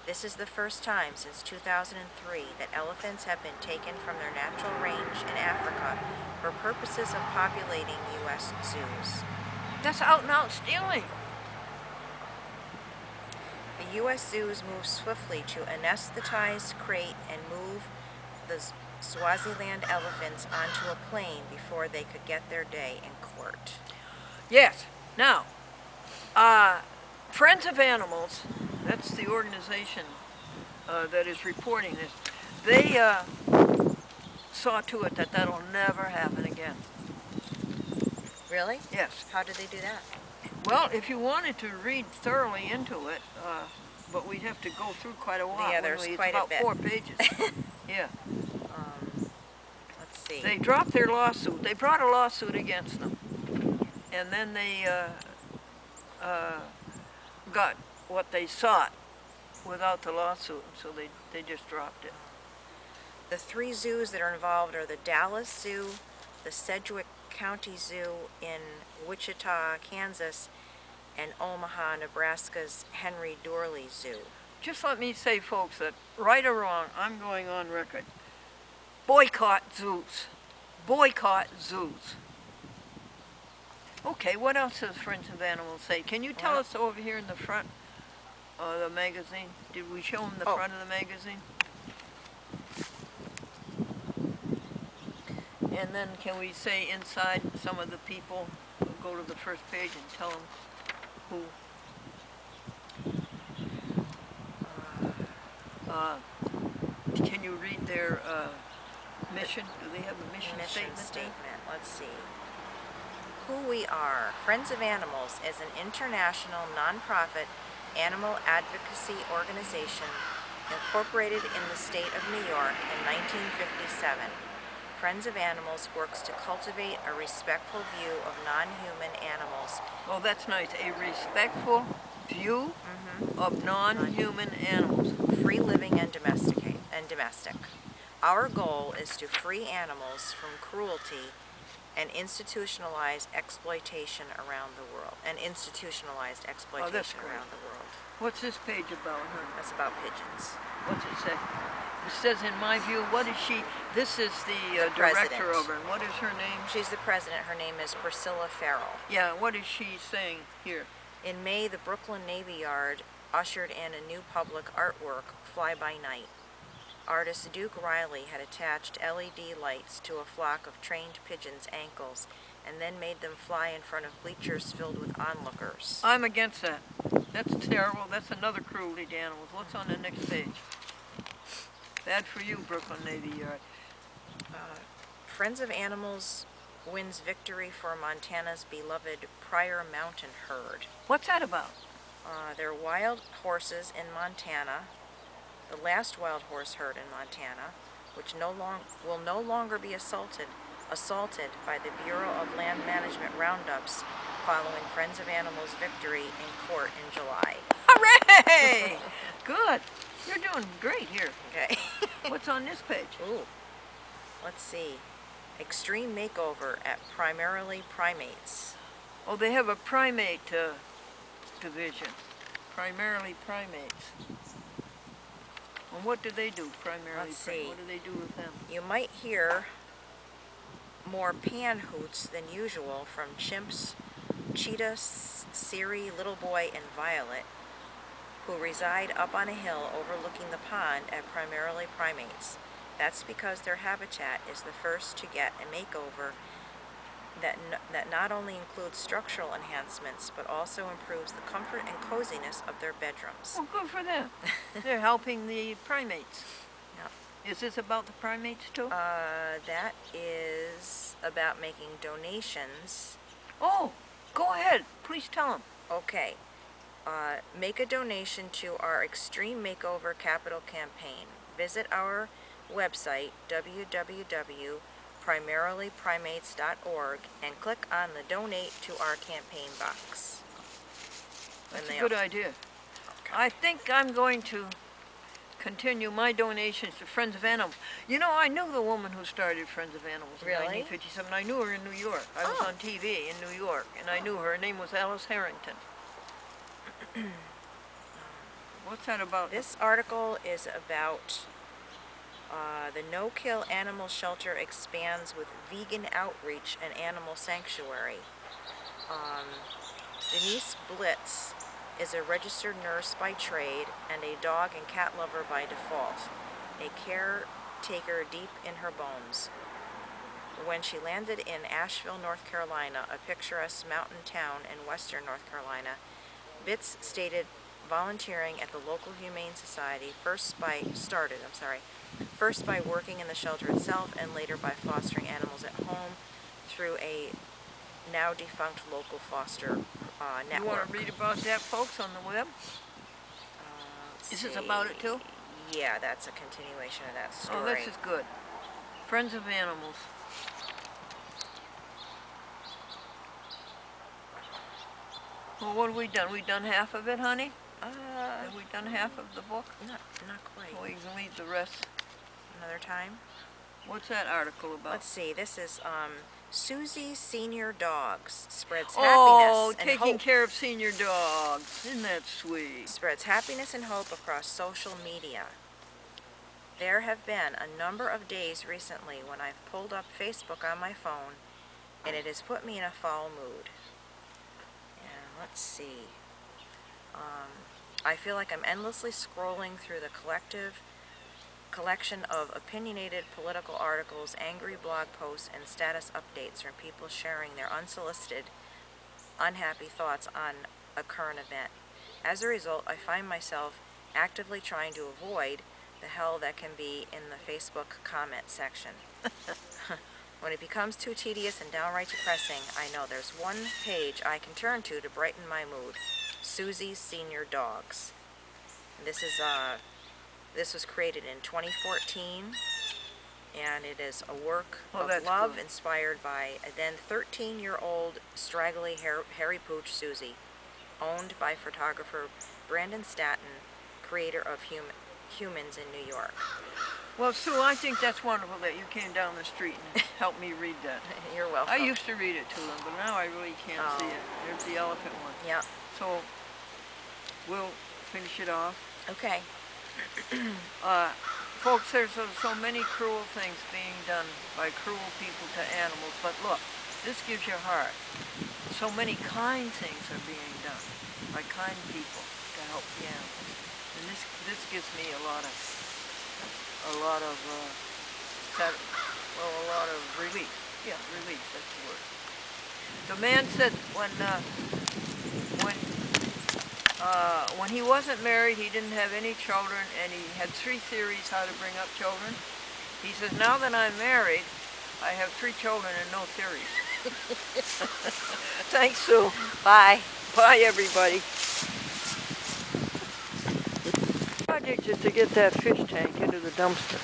This is the first time since 2003 that elephants have been taken from their natural range in Africa for purposes of populating U.S. zoos. That's out and out stealing. The U.S. zoos move swiftly to anesthetize, crate, and move the Swaziland elephants onto a plane before they could get their day in court. Yes. Now, Friends of Animals, that's the organization that is reporting this, they saw to it that that'll never happen again. Really? Yes. How did they do that? Well, if you wanted to read thoroughly into it, but we'd have to go through quite a while. Yeah, there's wouldn't we? quite a It's bit. about 4 pages. Yeah. Let's see. They dropped their lawsuit. They brought a lawsuit against them. And then they got what they sought without the lawsuit, so they just dropped it. The 3 zoos that are involved are the Dallas Zoo, the Sedgwick County Zoo in Wichita, Kansas, and Omaha, Nebraska's Henry Doorly Zoo. Just let me say, folks, that right or wrong, I'm going on record. Boycott zoos. Boycott zoos. Okay, what else does Friends of Animals say? Can you tell us over here in the front of the magazine? Did we show them the front of the magazine? And then can we say inside some of the people who go to the first page and tell them who? Can you read their mission? Do they have a mission statement? Let's see. Who we are. Friends of Animals is an international nonprofit animal advocacy organization incorporated in the state of New York in 1957. Friends of Animals works to cultivate a respectful view of non-human animals. Oh, that's nice. A respectful view of non-human animals. Free living and domestic. Our goal is to free animals from cruelty and institutionalized exploitation around the world. And institutionalized exploitation great. around the world. What's this page about, honey? That's about pigeons. What's it say? It says, in my view, what is she? This is the president. director over, and what is her name? She's the president. Her name is Priscilla Farrell. Yeah, what is she saying here? In May, the Brooklyn Navy Yard ushered in a new public artwork, Fly By Night. Artist Duke Riley had attached LED lights to a flock of trained pigeons' ankles and then made them fly in front of bleachers filled with onlookers. I'm against that. That's terrible. That's another cruelty to animals. What's on the next page? Bad for you, Brooklyn Navy Yard. Friends of Animals wins victory for Montana's beloved Pryor Mountain herd. What's that about? They're wild horses in Montana, the last wild horse herd in Montana, which will no longer be assaulted by the Bureau of Land Management roundups following Friends of Animals' victory in court in July. Hooray! Good. You're doing great here. Okay. What's on this page? Ooh. Let's see. Extreme makeover at Primarily Primates. Oh, they have a primate division. Primarily primates. And what do they do, primarily? Let's see. What do they do with them? You might hear more pan hoots than usual from chimps, Cheetah, Siri, Little Boy, and Violet, who reside up on a hill overlooking the pond at Primarily Primates. That's because their habitat is the first to get a makeover that not only includes structural enhancements, but also improves the comfort and coziness of their bedrooms. Well, good for them. They're helping the primates. Yeah. Is this about the primates too? That is about making donations. Oh, go ahead. Please tell them. Okay. Make a donation to our Extreme Makeover Capital Campaign. Visit our website, www.primarilyprimates.org, and click on the Donate to Our Campaign box. That's a good idea. Okay. I think I'm going to continue my donations to Friends of Animals. You know, I knew the woman who started Friends of Animals in Really? 1957. I knew her in New York. I was Oh. on TV in New York, and I knew her. Her name was Alice Harrington. What's that about? This article is about the no-kill animal shelter expands with vegan outreach and animal sanctuary. Denise Blitz is a registered nurse by trade and a dog and cat lover by default, a caretaker deep in her bones. When she landed in Asheville, North Carolina, a picturesque mountain town in western North Carolina, Bitz stated volunteering at the local Humane Society first by working in the shelter itself and later by fostering animals at home through a now defunct local foster network. You want to read about that, folks, on the web? Let's Is this see. about it too? Yeah, that's a continuation of that story. Oh, this is good. Friends of Animals. Well, what have we done? We done half of it, honey? Have we done half of the book? Not quite. We can read the rest. Another time. What's that article about? Let's see. This is Susie Senior Dogs spreads Oh, happiness and taking hope. care of senior dogs. Isn't that sweet? Spreads happiness and hope across social media. There have been a number of days recently when I've pulled up Facebook on my phone, and it has put me in a fall mood. And let's see. I feel like I'm endlessly scrolling through the collection of opinionated political articles, angry blog posts, and status updates from people sharing their unsolicited, unhappy thoughts on a current event. As a result, I find myself actively trying to avoid the hell that can be in the Facebook comment section. When it becomes too tedious and downright depressing, I know there's one page I can turn to brighten my mood. Susie's Senior Dogs. This was created in 2014, and it is a work of that's love good. inspired by a then 13-year-old straggly hairy pooch Susie, owned by photographer Brandon Statton, creator of Humans in New York. Well, Sue, I think that's wonderful that you came down the street and helped me read that. You're welcome. I used to read it to them, but now I really can't see it. There's the elephant one. Yeah. So we'll finish it off. Okay. Folks, there's so many cruel things being done by cruel people to animals, but look, this gives you heart. So many kind things are being done by kind people to help the animals, and this gives me a lot of relief. Yeah, relief. That's the word. The man said when he wasn't married, he didn't have any children, and he had 3 theories how to bring up children. He says, now that I'm married, I have 3 children and no theories. Thanks, Sue. Bye. Bye, everybody. The project is to get that fish tank into the dumpster.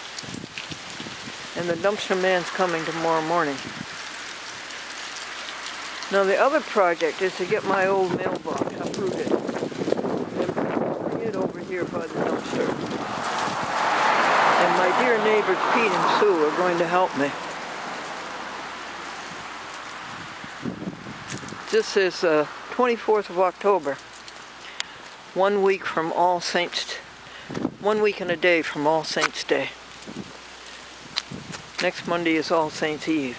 And the dumpster man's coming tomorrow morning. Now the other project is to get my old mailbox uprooted and bring it over here by the dumpster. And my dear neighbors Pete and Sue are going to help me. This is 24th of October, 1 week from All Saints, 1 week and a day from All Saints Day. Next Monday is All Saints Eve.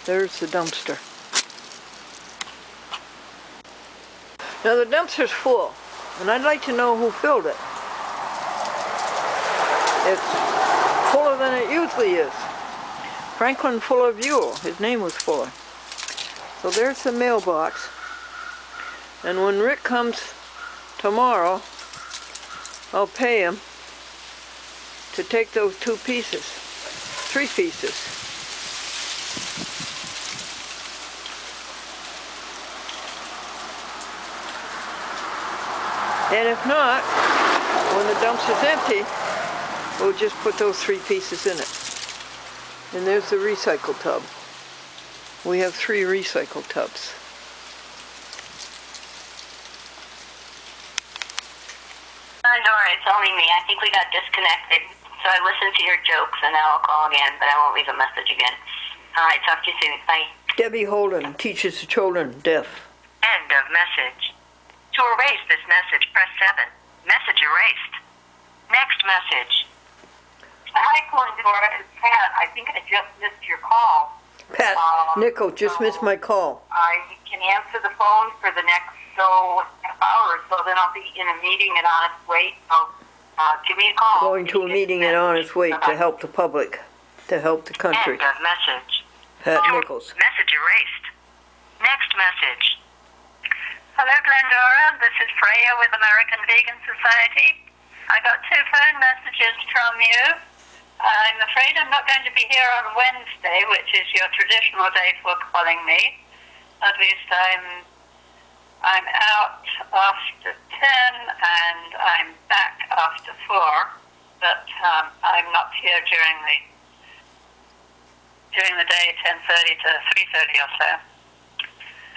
There's the dumpster. Now the dumpster's full, and I'd like to know who filled it. It's fuller than it usually is. Franklin Fuller Buell, his name was Fuller. So there's the mailbox. And when Rick comes tomorrow, I'll pay him to take those 2 pieces, 3 pieces. And if not, when the dumpster's empty, we'll just put those 3 pieces in it. And there's the recycle tub. We have 3 recycle tubs. Dora, it's only me. I think we got disconnected. So I listened to your jokes, and now I'll call again, but I won't leave a message again. All right, talk to you soon. Bye. Debbie Holden teaches the children deaf. End of message. To erase this message, press 7. Message erased. Next message. Hi, Glendora. It's Pat. I think I just missed your call. Pat Nickel just missed my call. I can answer the phone for the next half hour or so. Then I'll be in a meeting at Honest Weight. So give me a call. Going to a meeting at Honest Weight to help the public, to help the country. End of message. Pat Nichols. Message erased. Next message. Hello, Glendora. This is Freya with American Vegan Society. I got 2 phone messages from you. I'm afraid I'm not going to be here on Wednesday, which is your traditional day for calling me. At least I'm out after 10 and I'm back after 4, but I'm not here during the day, 10:30 to 3:30 or so.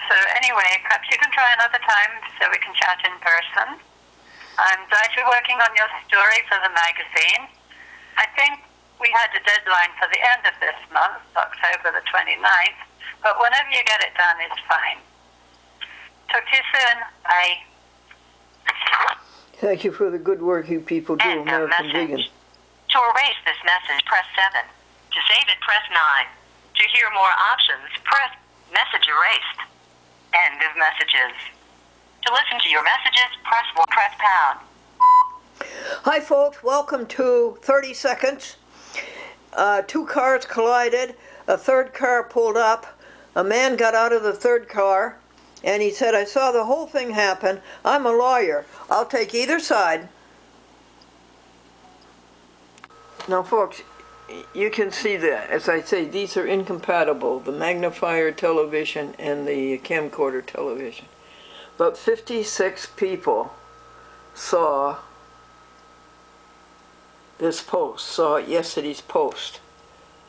So anyway, perhaps you can try another time so we can chat in person. I'm actually working on your story for the magazine. I think we had a deadline for the end of this month, October the 29th, but whenever you get it done is fine. Talk to you soon. Bye. Thank you for the good work you people do, End of American message. Vegan. To erase this message, press 7. To save it, press 9. To hear more options, press message erased. End of messages. To listen to your messages, press pound. Hi folks, welcome to 30 Seconds. 2 cars collided, a 3rd car pulled up, a man got out of the 3rd car, and he said, I saw the whole thing happen, I'm a lawyer, I'll take either side. Now folks, you can see that, as I say, these are incompatible, the magnifier television and the camcorder television. But 56 people saw this post, saw yesterday's post.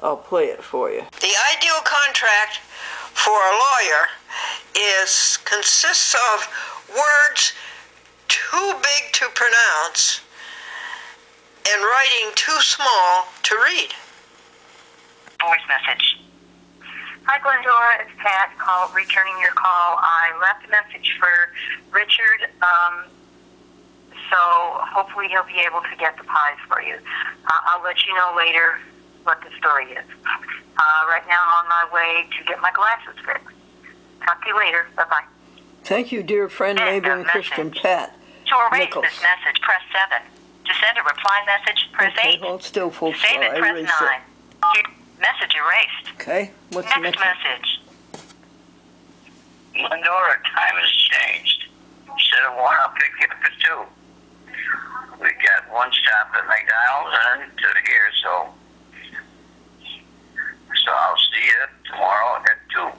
I'll play it for you. The ideal contract for a lawyer consists of words too big to pronounce and writing too small to read. Voice message. Hi, Glendora. It's Pat. Returning your call. I left a message for Richard, so hopefully he'll be able to get the pies for you. I'll let you know later what the story is. Right now I'm on my way to get my glasses fixed. Talk to you later. Bye-bye. Thank you, dear friend, End neighbor, of and Christian message. Pat. To erase Nichols. this message, press 7. To send a reply message, press Okay, 8. hold still, To folks, save while it, I press erase 9. it. Message erased. Okay, what's the Next next? message. Glendora, time has changed. Instead of 1, I'll pick you up at 2. We got 1 stop at McDonald's and 2 here, so I'll see you tomorrow at 2.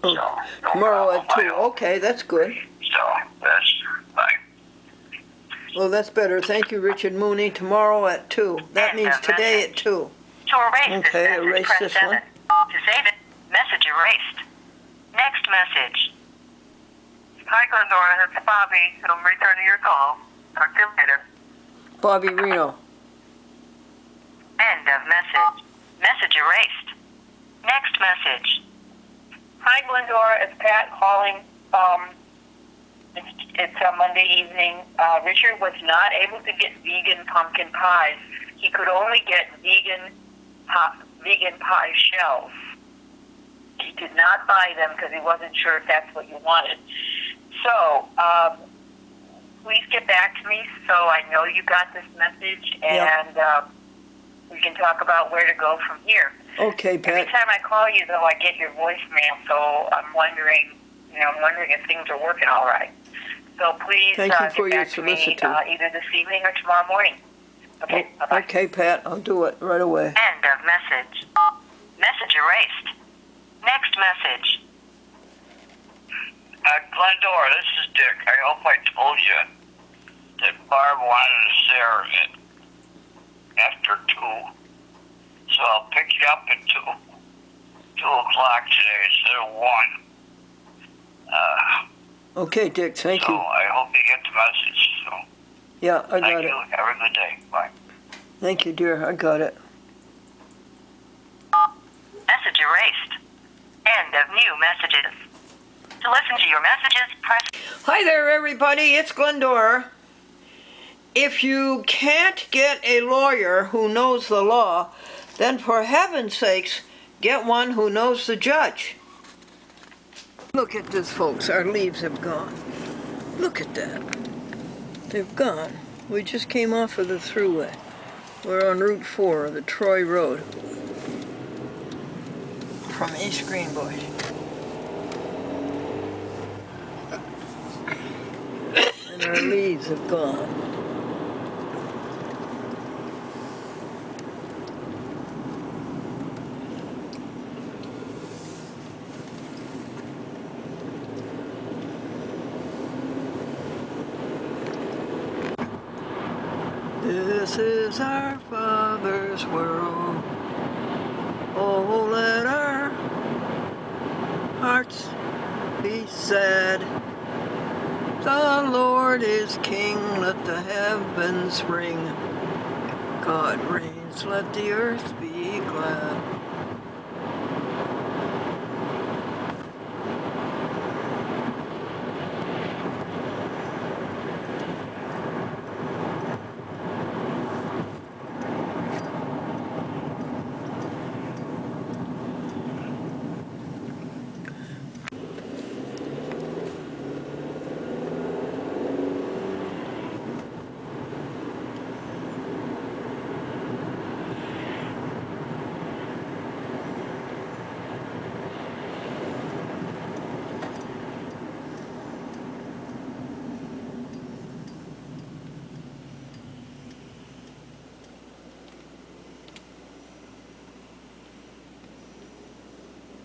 Oh, So, no tomorrow problem. at 2. Okay, that's good. So, that's fine. Well, that's better. Thank you, Richard Mooney. Tomorrow at 2. That means today at 2. To erase Okay, this message, erase press this 7. one. To save it, message erased. Next message. Hi, Glendora. It's Bobby. I'm returning your call. Talk to you later. Bobby Reno. End of message. Message erased. Next message. Hi, Glendora. It's Pat calling. It's a Monday evening. Richard was not able to get vegan pumpkin pies. He could only get vegan pie shells. He did not buy them because he wasn't sure if that's what you wanted. So, please get back to me so I know you got this message, and we can talk about where to go from here. Okay, Every Pat. time I call you, though, I get your voicemail, so I'm wondering if things are working all right. So please Thank you for get your back to me solicitude. either this evening or tomorrow morning. Okay, bye-bye. Okay, Pat, I'll do it right away. End of message. Message erased. Next message. Glendora, this is Dick. I hope I told you that Barb wanted us there after 2. So I'll pick you up at 2 o'clock today instead of 1. Okay, Dick, thank So you. I hope you get the message. So Yeah, I got thank it. you. Have a good day. Bye. Thank you, dear. I got it. Message erased. End of new messages. To listen to your messages, press... Hi there, everybody. It's Glendora. If you can't get a lawyer who knows the law, then for heaven's sakes, get one who knows the judge. Look at this, folks. Our leaves have gone. Look at that. They've gone. We just came off of the thruway. We're on Route 4, the Troy Road, from East Greenbush. And our leaves have gone. This is our Father's world. Oh, let our hearts be sad. The Lord is King, let the heavens ring. God reigns, let the earth be glad.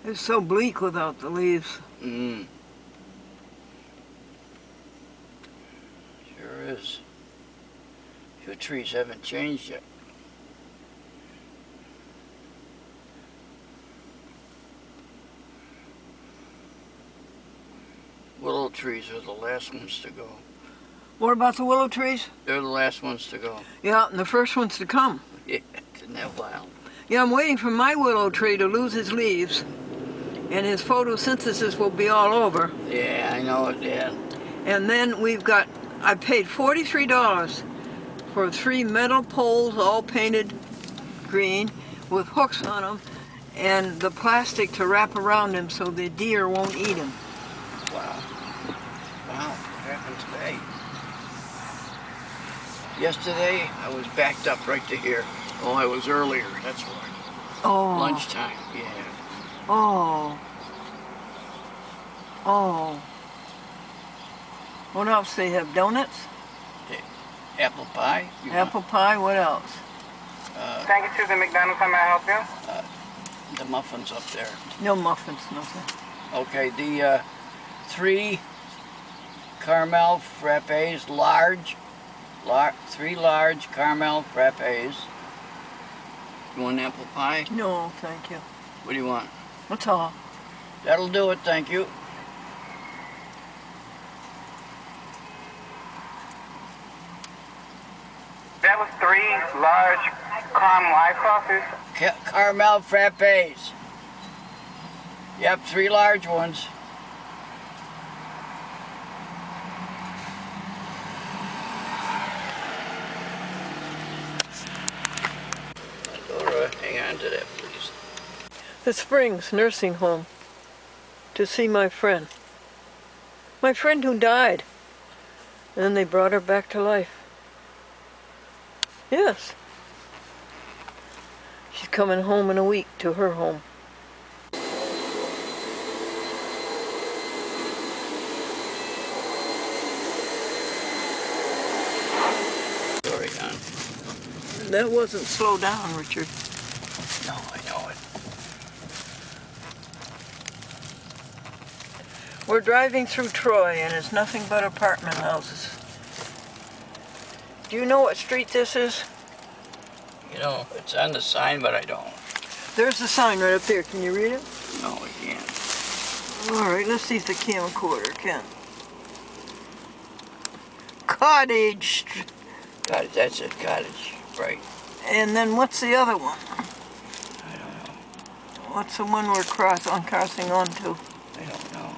It's so bleak without the leaves. Sure is. Few trees haven't changed yet. Willow trees are the last ones to go. What about the willow trees? They're the last ones to go. Yeah, and the first ones to come. Yeah, isn't that wild? Yeah, I'm waiting for my willow tree to lose his leaves, and his photosynthesis will be all over. Yeah, I know it, yeah. And then I paid $43 for 3 metal poles all painted green with hooks on them and the plastic to wrap around him so the deer won't eat him. Wow. Wow, what happened today? Yesterday, I was backed up right to here. Oh, I was earlier, that's why. Oh. Lunchtime, yeah. Oh. Oh. What else they have? Donuts? Apple pie? You Apple pie? What else? Thank you to the McDonald's. How may I help you? The muffins up there. No muffins, nothing. Okay, the 3 caramel frappes, 3 large caramel frappes. You want apple pie? No, thank you. What do you want? That's all. That'll do it, thank you. That was 3 large caramel ice coffees. Caramel frappes. Yep, 3 large ones. Laura, hang on to that, please. The Springs Nursing Home to see my friend. My friend who died. And then they brought her back to life. Yes. She's coming home in a week to her home. Sorry, hon. That wasn't slow down, Richard. No, I know it. We're driving through Troy and it's nothing but apartment houses. Do you know what street this is? You know, it's on the sign, but I don't. There's the sign right up there. Can you read it? No, I can't. All right, let's see if the camcorder can. Cottage. Cottage, that's it, cottage, right. And then what's the other one? I don't know. What's the one we're crossing onto? I don't know.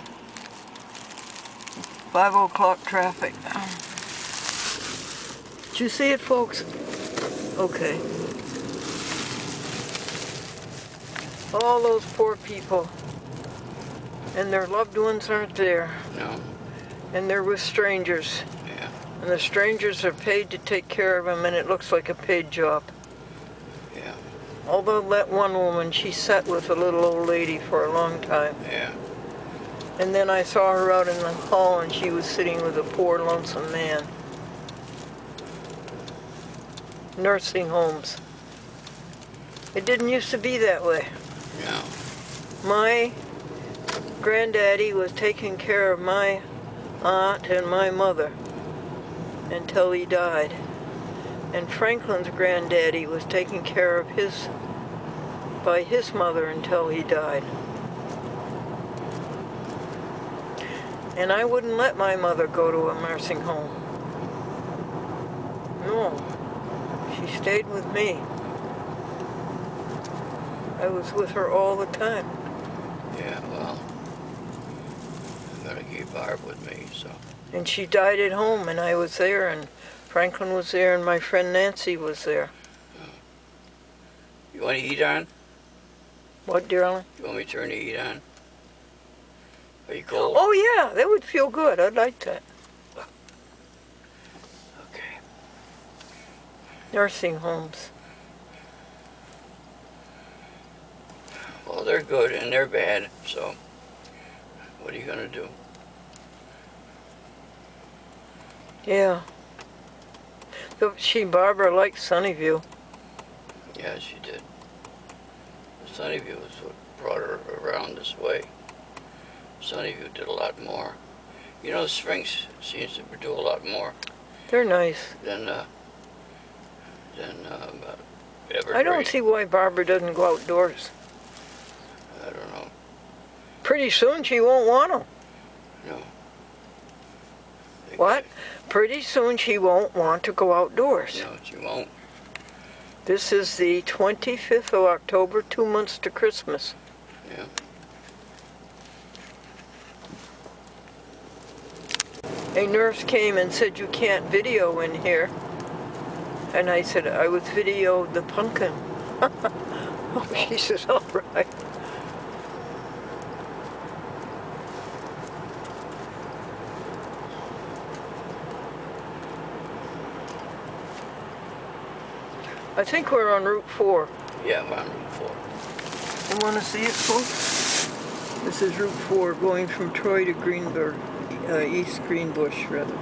5 o'clock traffic. Did you see it, folks? Okay. All those poor people. And their loved ones aren't there. No. And they're with strangers. Yeah. And the strangers are paid to take care of them, and it looks like a paid job. Yeah. Although that one woman, she sat with a little old lady for a long time. Yeah. And then I saw her out in the hall, and she was sitting with a poor, lonesome man. Nursing homes. It didn't used to be that way. No. My granddaddy was taking care of my aunt and my mother until he died. And Franklin's granddaddy was taken care of by his mother until he died. And I wouldn't let my mother go to a nursing home. No. She stayed with me. I was with her all the time. Yeah, well, I gotta keep Barb with me, so. And she died at home, and I was there, and Franklin was there, and my friend Nancy was there. You want to heat on? What, darling? You want me to turn the heat on? Are you cold? Oh, yeah, that would feel good. I'd like that. Okay. Nursing homes. Well, they're good and they're bad, so what are you gonna do? Yeah. Barbara liked Sunnyview. Yeah, she did. Sunnyview is what brought her around this way. Sunnyview did a lot more. You know, Springs seems to do a lot more They're nice. than Evergreen. I don't see why Barbara doesn't go outdoors. I don't know. Pretty soon she won't want to. No. I What? Pretty soon she won't want to go outdoors. No, she won't. This is the 25th of October, 2 months to Christmas. Yeah. A nurse came and said, you can't video in here. And I said, I would video the pumpkin. Oh, she says, all right. I think we're on Route 4. Yeah, we're on Route 4. You want to see it, folks? This is Route 4 going from Troy to Greenberg, East Greenbush, rather.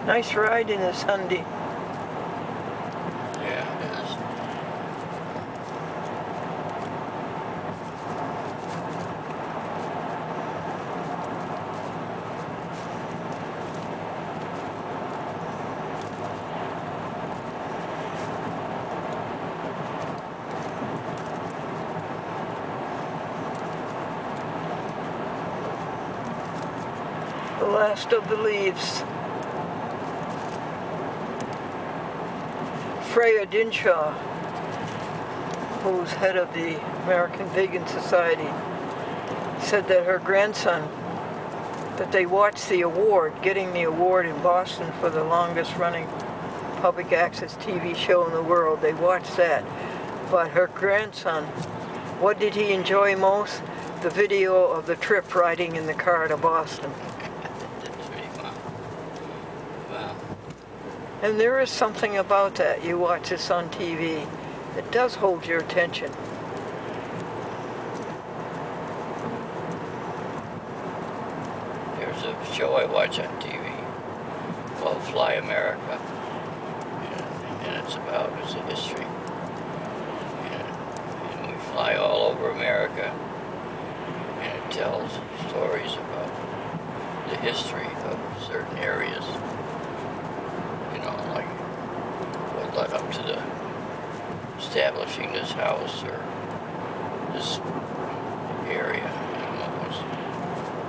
Nice ride in this Hyundai. Yeah, it is. The last of the leaves. Freya Dinshaw, who's head of the American Vegan Society, said that her grandson, that they watched the award, getting the award in Boston for the longest running public access TV show in the world. They watched that. But her grandson, what did he enjoy most? The video of the trip riding in the car to Boston. That's pretty fun. Wow. And there is something about that. You watch this on TV. It does hold your attention. There's a show I watch on TV called Fly America. And it's a history. And we fly all over America. And it tells stories about the history of certain areas. You know, like what led up to the establishing this house or this area, and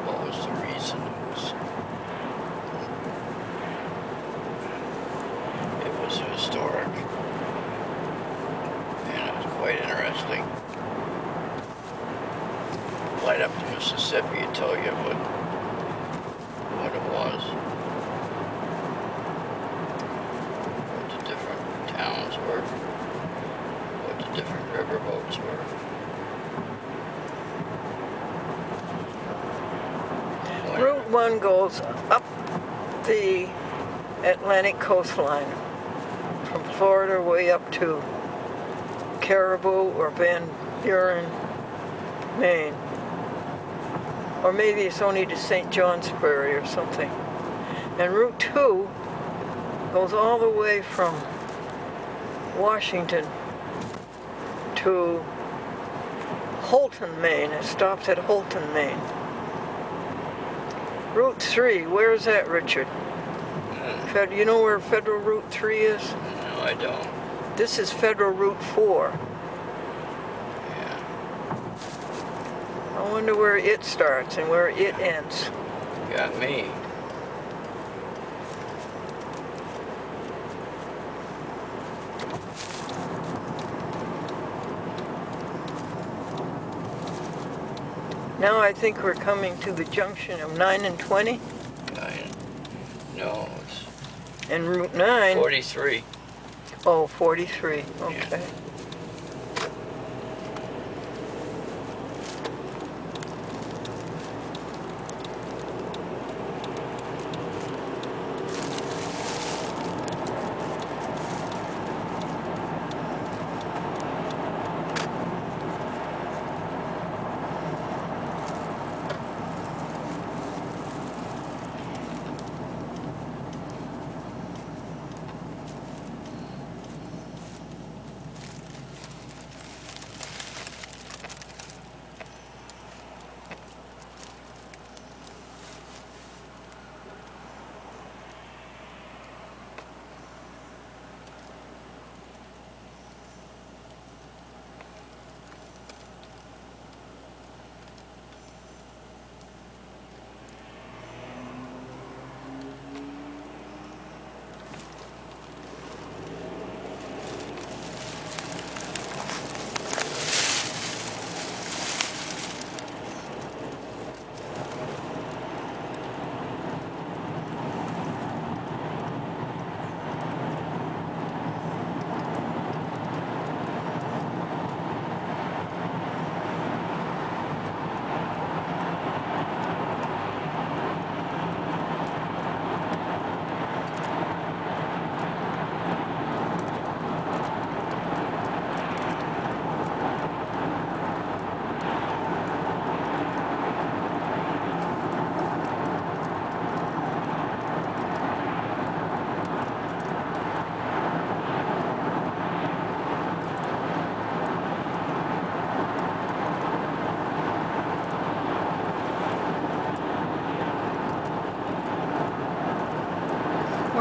what was the reason. It was historic, and it was quite interesting. Right up to Mississippi, it tell you what it was. What the different towns were. What the different riverboats were. Route 1 goes up the Atlantic coastline from Florida way up to Caribou or Van Buren, Maine. Or maybe it's only to St. Johnsbury or something. And Route 2 goes all the way from Washington to Holton, Maine. It stops at Holton, Maine. Route 3, where is that, Richard? You know where Federal Route 3 is? No, I don't. This is Federal Route 4. Yeah. I wonder where it starts and where it ends. Got me. Now I think we're coming to the junction of 9 and 20 No, it's and Route 9. 43. Oh, 43. Okay.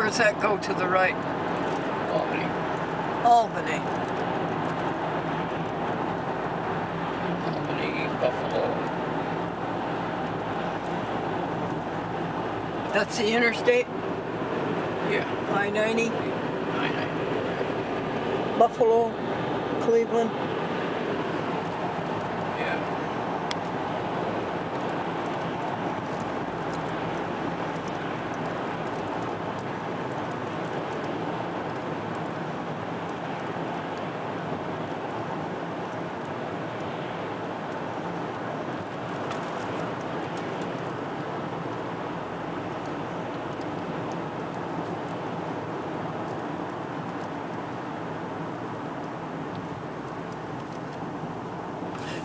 Where's that go to the right? Albany. Albany. Albany, Buffalo. That's the interstate, Yeah. I-90, I Buffalo, Cleveland. Yeah.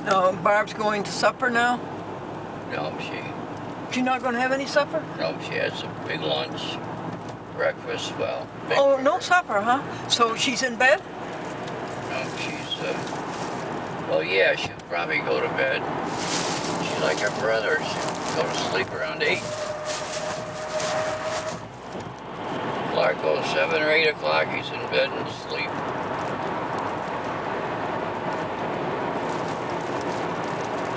Now, Barb's going to supper now? No, She's not going to have any supper? she has a big lunch, breakfast, well. big Oh, for no her. supper, huh? So she's in bed? No, she's, well, yeah, she'll probably go to bed. She's like her brother. She'll go to sleep around 8. Clark goes 7 or 8 o'clock, he's in bed and asleep.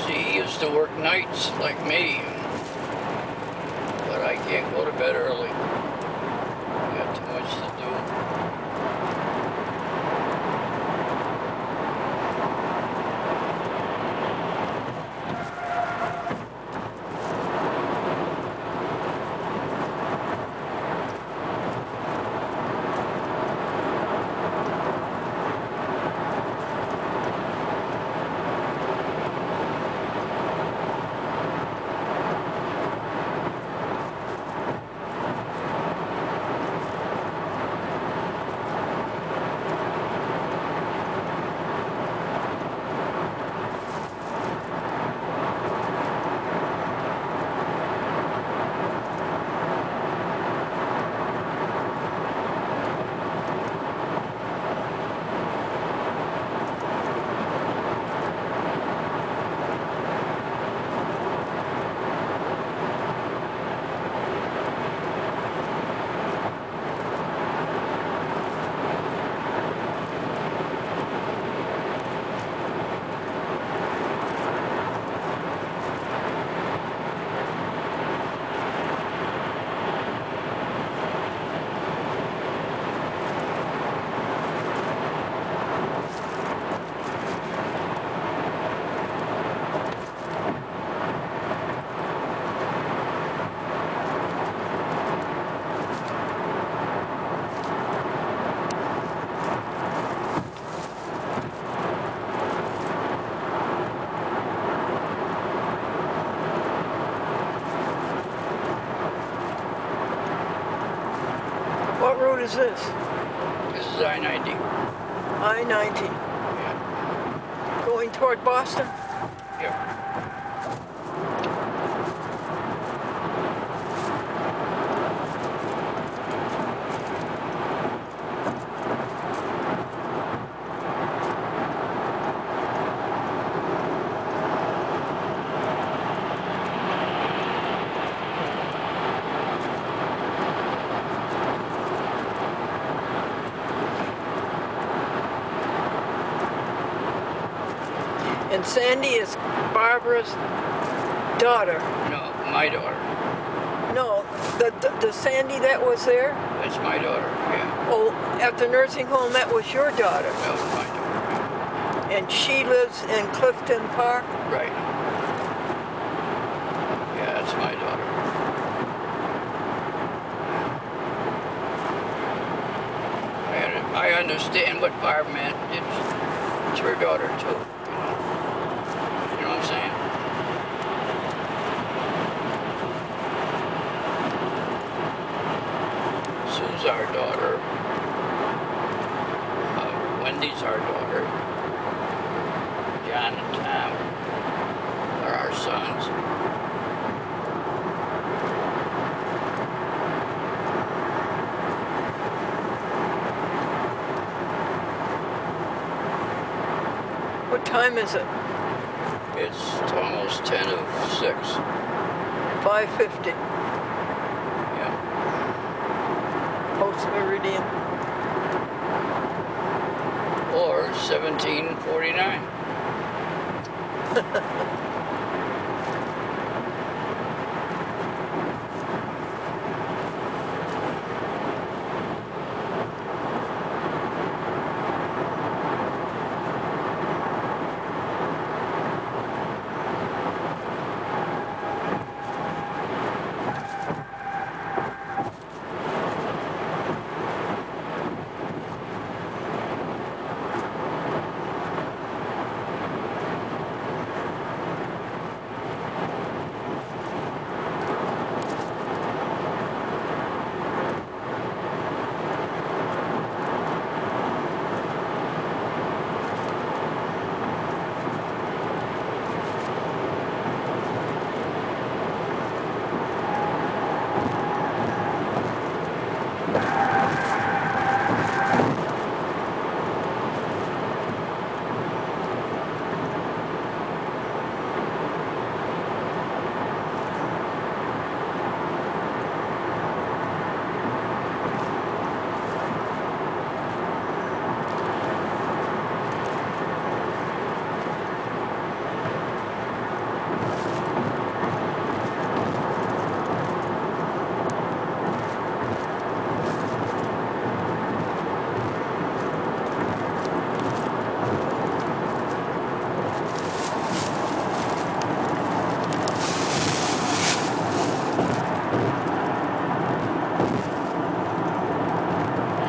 See, he used to work nights like me, but I can't go to bed early. I got too much to do. What road is this? This is I-90. I-90. Yeah. Going toward Boston? Yep. And Sandy is Barbara's daughter. No, my daughter. No, the Sandy that was there? That's my daughter, yeah. Oh, at the nursing home, that was your daughter. That was my daughter. And she lives in Clifton Park? Right. Yeah, that's my daughter. I understand what Barb meant. It's her daughter too. You know what I'm saying? Sue's our daughter. Wendy's our daughter. John and Tom are our sons. What time is it? It's almost 10 of 6. 5:50. Yeah. Meridian. Or 1749.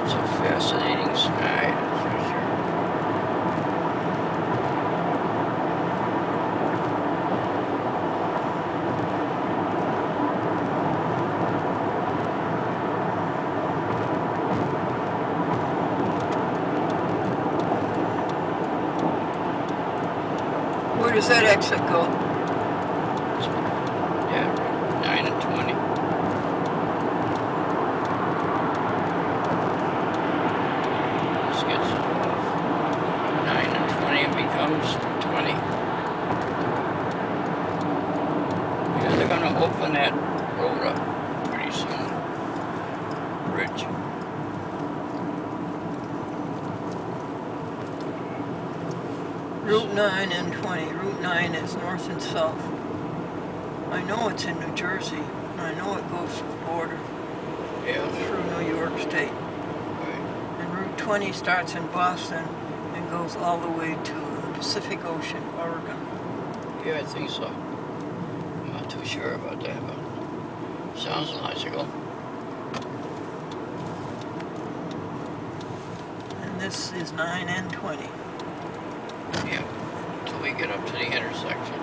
It's a fascinating sky, that's for sure. Where does that exit go? Yeah, 9 and 20. This gets off 9 and 20 and becomes 20. Yeah, they're gonna open that road up pretty soon. Bridge. Route 9 and 20. Route 9 is north and south. I know it's in New Jersey, and I know it goes to the border Yeah, through New York State. right. And Route 20 starts in Boston and goes all the way to the Pacific Ocean, Oregon. Yeah, I think so. I'm not too sure about that, but sounds logical. And this is 9 and 20. Yeah, until we get up to the intersection.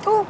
Oh,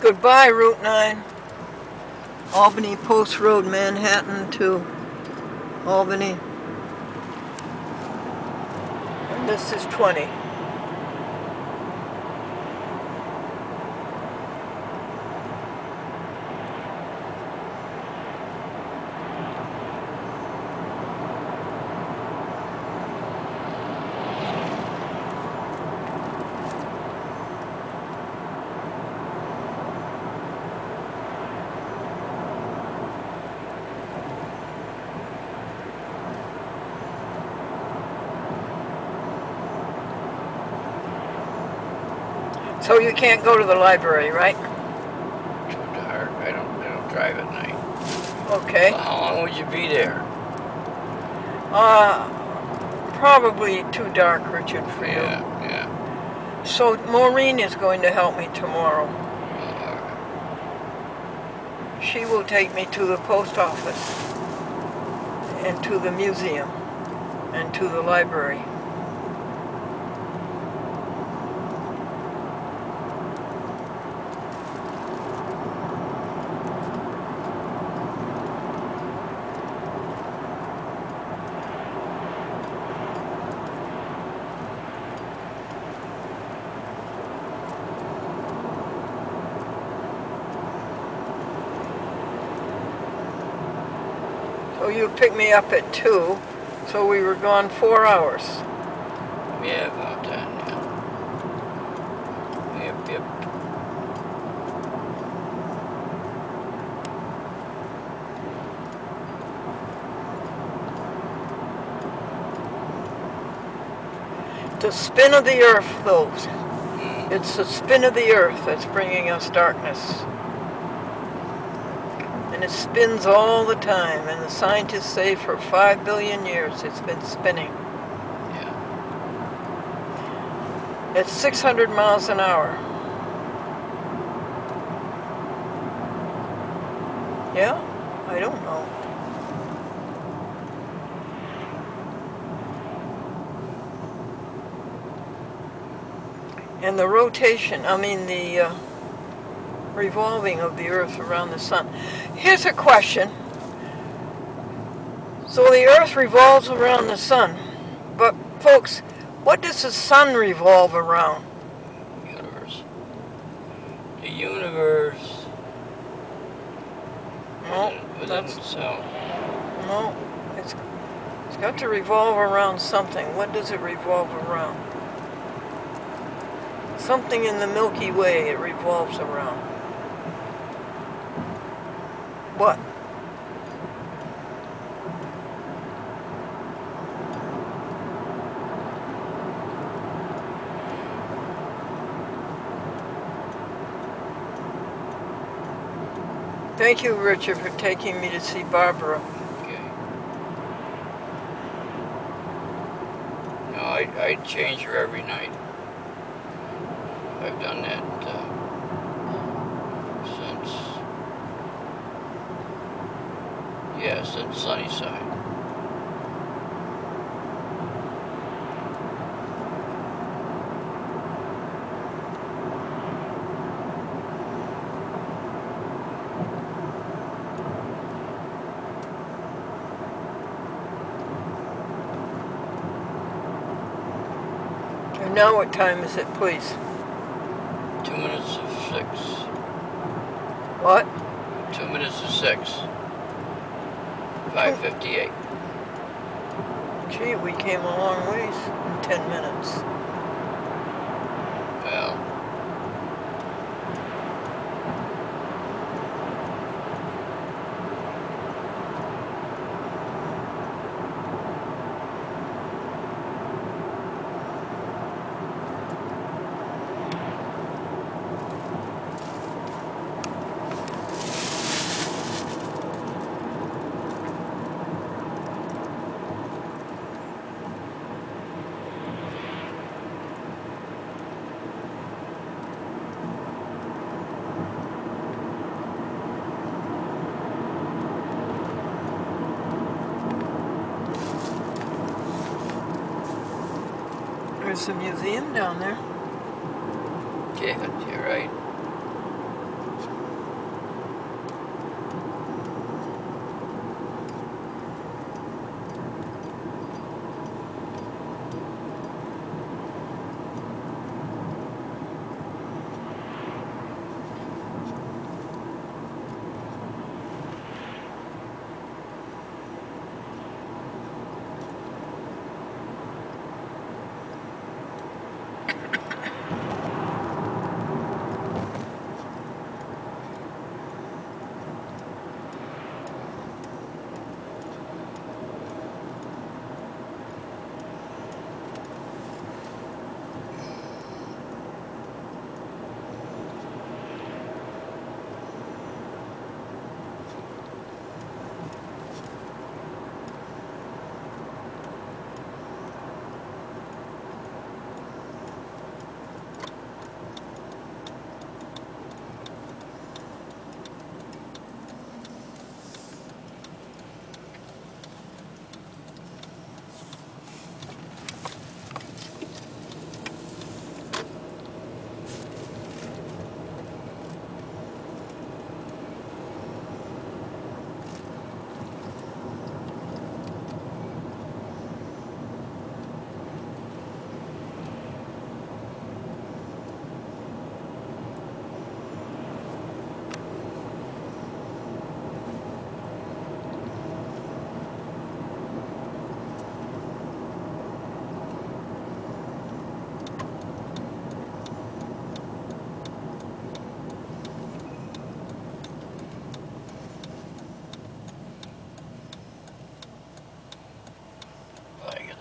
goodbye, Route 9. Albany Post Road, Manhattan to Albany. And this is 20. So you can't go to the library, right? Too dark. I don't drive at night. Okay. So how long would you be there? Probably too dark, Richard, for you. Yeah. So Maureen is going to help me tomorrow. All right. She will take me to the post office and to the museum and to the library. So you picked me up at 2, so we were gone 4 hours. Yeah, about that. Yeah. Yep. The spin of the earth, though. It's the spin of the earth that's bringing us darkness. And it spins all the time, and the scientists say for 5 billion years it's been spinning. Yeah. At 600 miles an hour. Yeah? I don't know. And the rotation, the revolving of the earth around the sun. Here's a question. So the earth revolves around the sun, but folks, what does the sun revolve around? Universe. The universe. No, Within itself. no, it's got to revolve around something. What does it revolve around? Something in the Milky Way it revolves around. What? Thank you, Richard, for taking me to see Barbara. Okay. No, I change her every night. I've done that since Sunnyside. And now what time is it, please? 2 minutes of 6. What? 2 minutes of 6. 5:58. Gee, we came a long ways in 10 minutes. Well, There's a museum down there. yeah, you're right.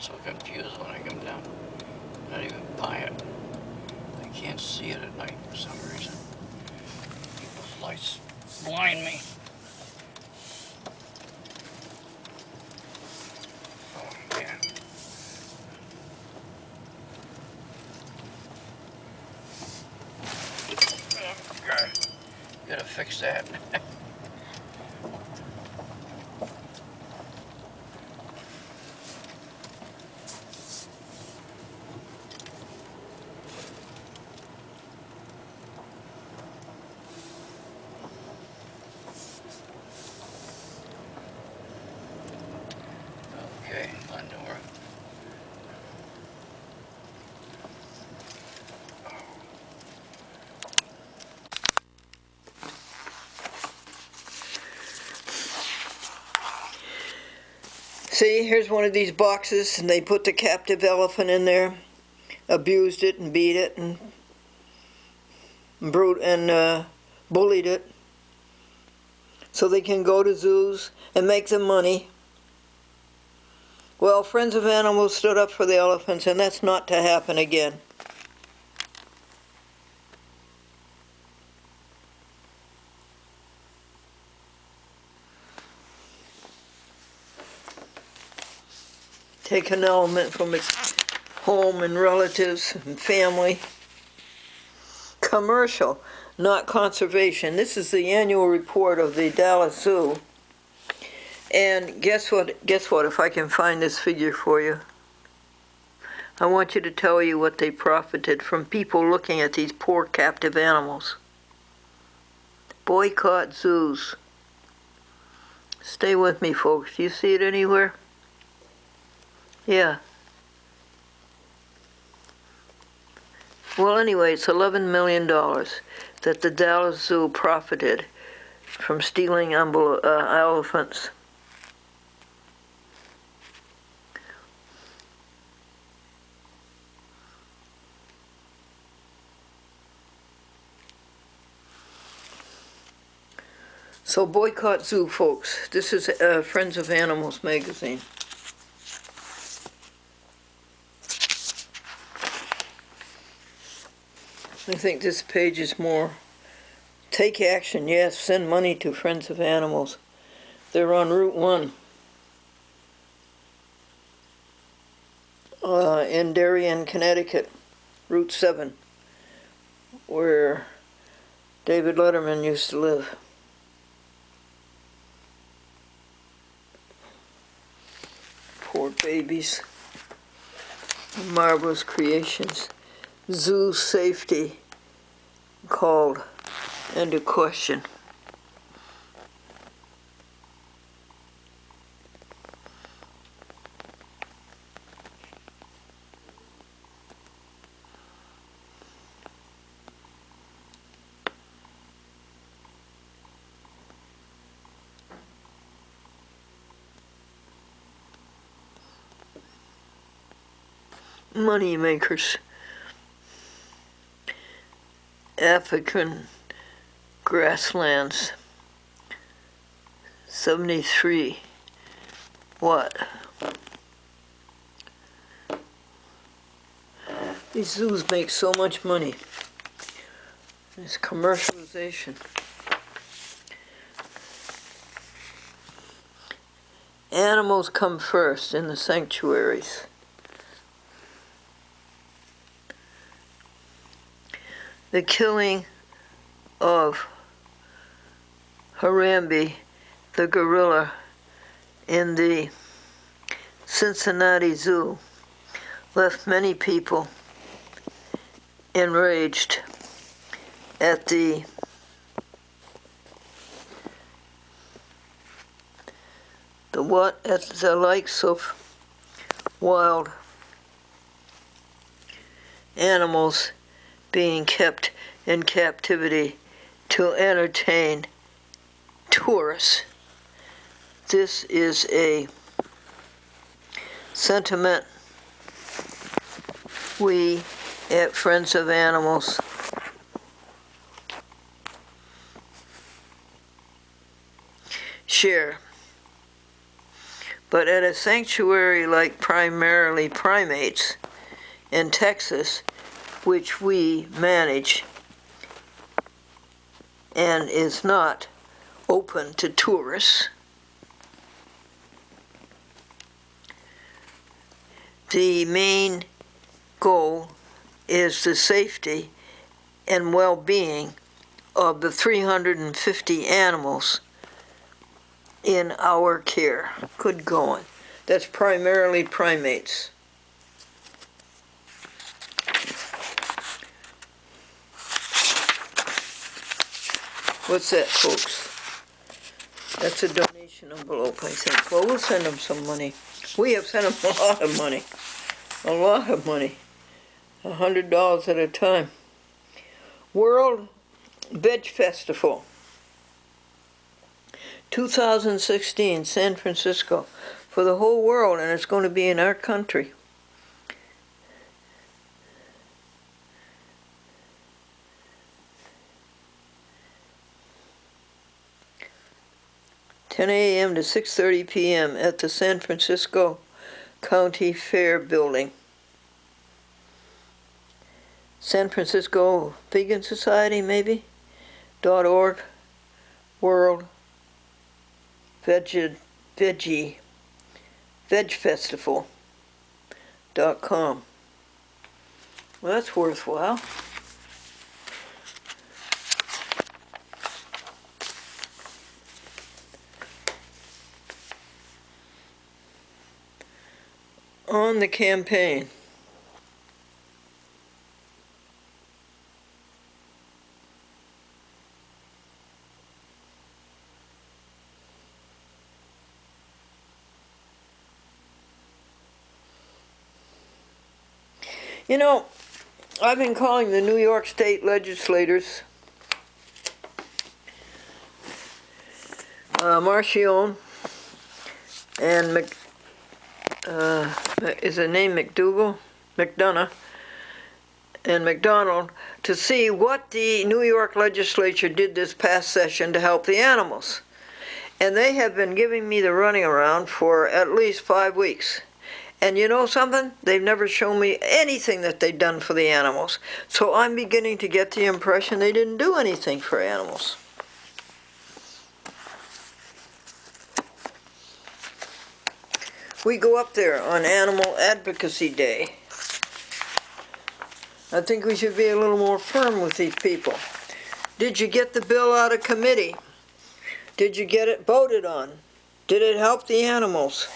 so confused when I come down. Not even by it. I can't see it at night for some reason. People's lights blind me. Oh, man. Gotta fix that. Okay, Lenore. See, here's one of these boxes, and they put the captive elephant in there, abused it and beat it and bullied it, so they can go to zoos and make them money. Well, Friends of Animals stood up for the elephants, and that's not to happen again. Take an element from its home and relatives and family. Commercial, not conservation. This is the annual report of the Dallas Zoo. And guess what, if I can find this figure for you. I want you to tell you what they profited from people looking at these poor captive animals. Boycott zoos. Stay with me, folks. Do you see it anywhere? Yeah. Well, anyway, it's $11 million that the Dallas Zoo profited from stealing elephants. So boycott zoo, folks. This is Friends of Animals magazine. I think this page is more. Take action, yes, send money to Friends of Animals. They're on Route 1 in Darien, Connecticut, Route 7, where David Letterman used to live. Poor babies. Marvelous creations. Zoo safety called into question. Money makers. African grasslands. 73. What? These zoos make so much money. It's commercialization. Animals come first in the sanctuaries. The killing of Harambe, the gorilla, in the Cincinnati Zoo left many people enraged at the likes of wild animals being kept in captivity to entertain tourists. This is a sentiment we at Friends of Animals share. But at a sanctuary like primarily primates in Texas, which we manage and is not open to tourists, the main goal is the safety and well-being of the 350 animals in our care. Good going. That's primarily primates. What's that, folks? That's a donation envelope, I think. Well, we'll send them some money. We have sent them a lot of money. A lot of money. $100 at a time. World Veg Festival. 2016, San Francisco. For the whole world, and it's going to be in our country. (10 a.m. to 6:30 p.m. at the San Francisco County Fair Building. San Francisco Vegan Society, maybe? .org. World VegFestival.com. Well, that's worthwhile. On the campaign. You know, I've been calling the New York State legislators, Marchione and is her name McDonough and McDonald, to see what the New York legislature did this past session to help the animals. And they have been giving me the running around for at least 5 weeks. And you know something? They've never shown me anything that they've done for the animals. So I'm beginning to get the impression they didn't do anything for animals. We go up there on Animal Advocacy Day. I think we should be a little more firm with these people. Did you get the bill out of committee? Did you get it voted on? Did it help the animals?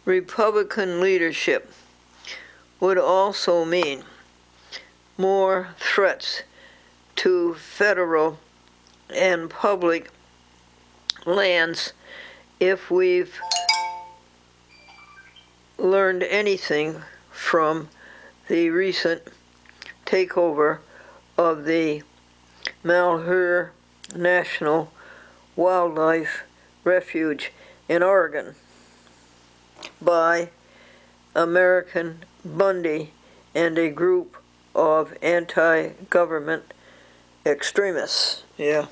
Republican leadership would also mean more threats to federal and public lands if we've learned anything from the recent takeover of the Malheur National Wildlife Refuge in Oregon by American Bundy and a group of anti-government extremists. Yeah.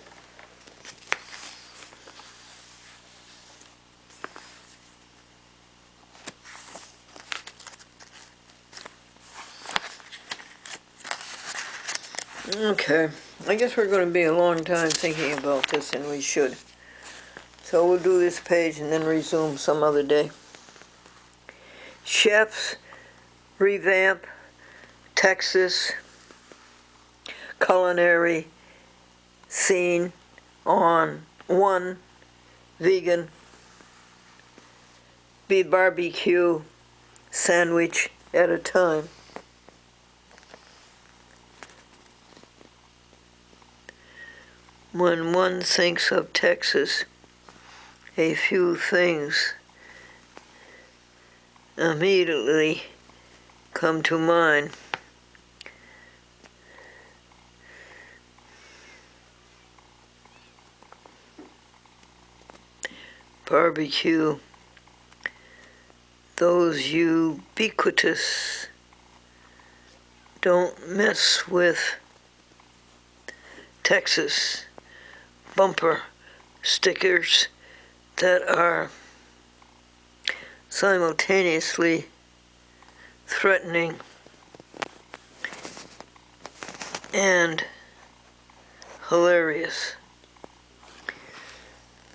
Okay, I guess we're going to be a long time thinking about this, and we should. So we'll do this page and then resume some other day. Chefs revamp Texas culinary scene on one vegan barbecue sandwich at a time. When one thinks of Texas, a few things immediately come to mind. Barbecue, those ubiquitous, don't mess with Texas bumper stickers that are simultaneously threatening and hilarious.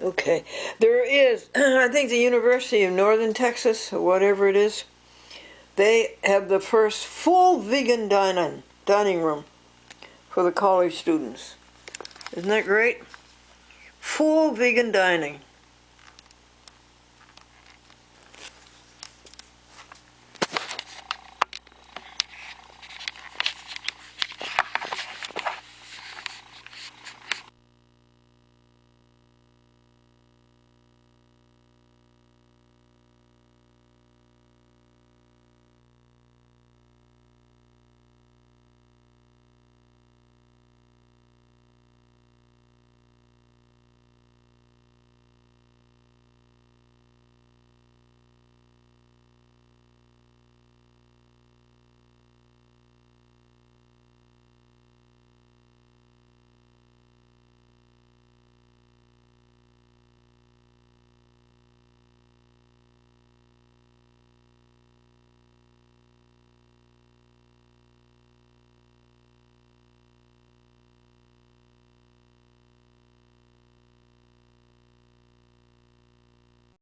Okay, there is, I think the University of Northern Texas, or whatever it is, they have the first full vegan dining room for the college students. Isn't that great? Full vegan dining.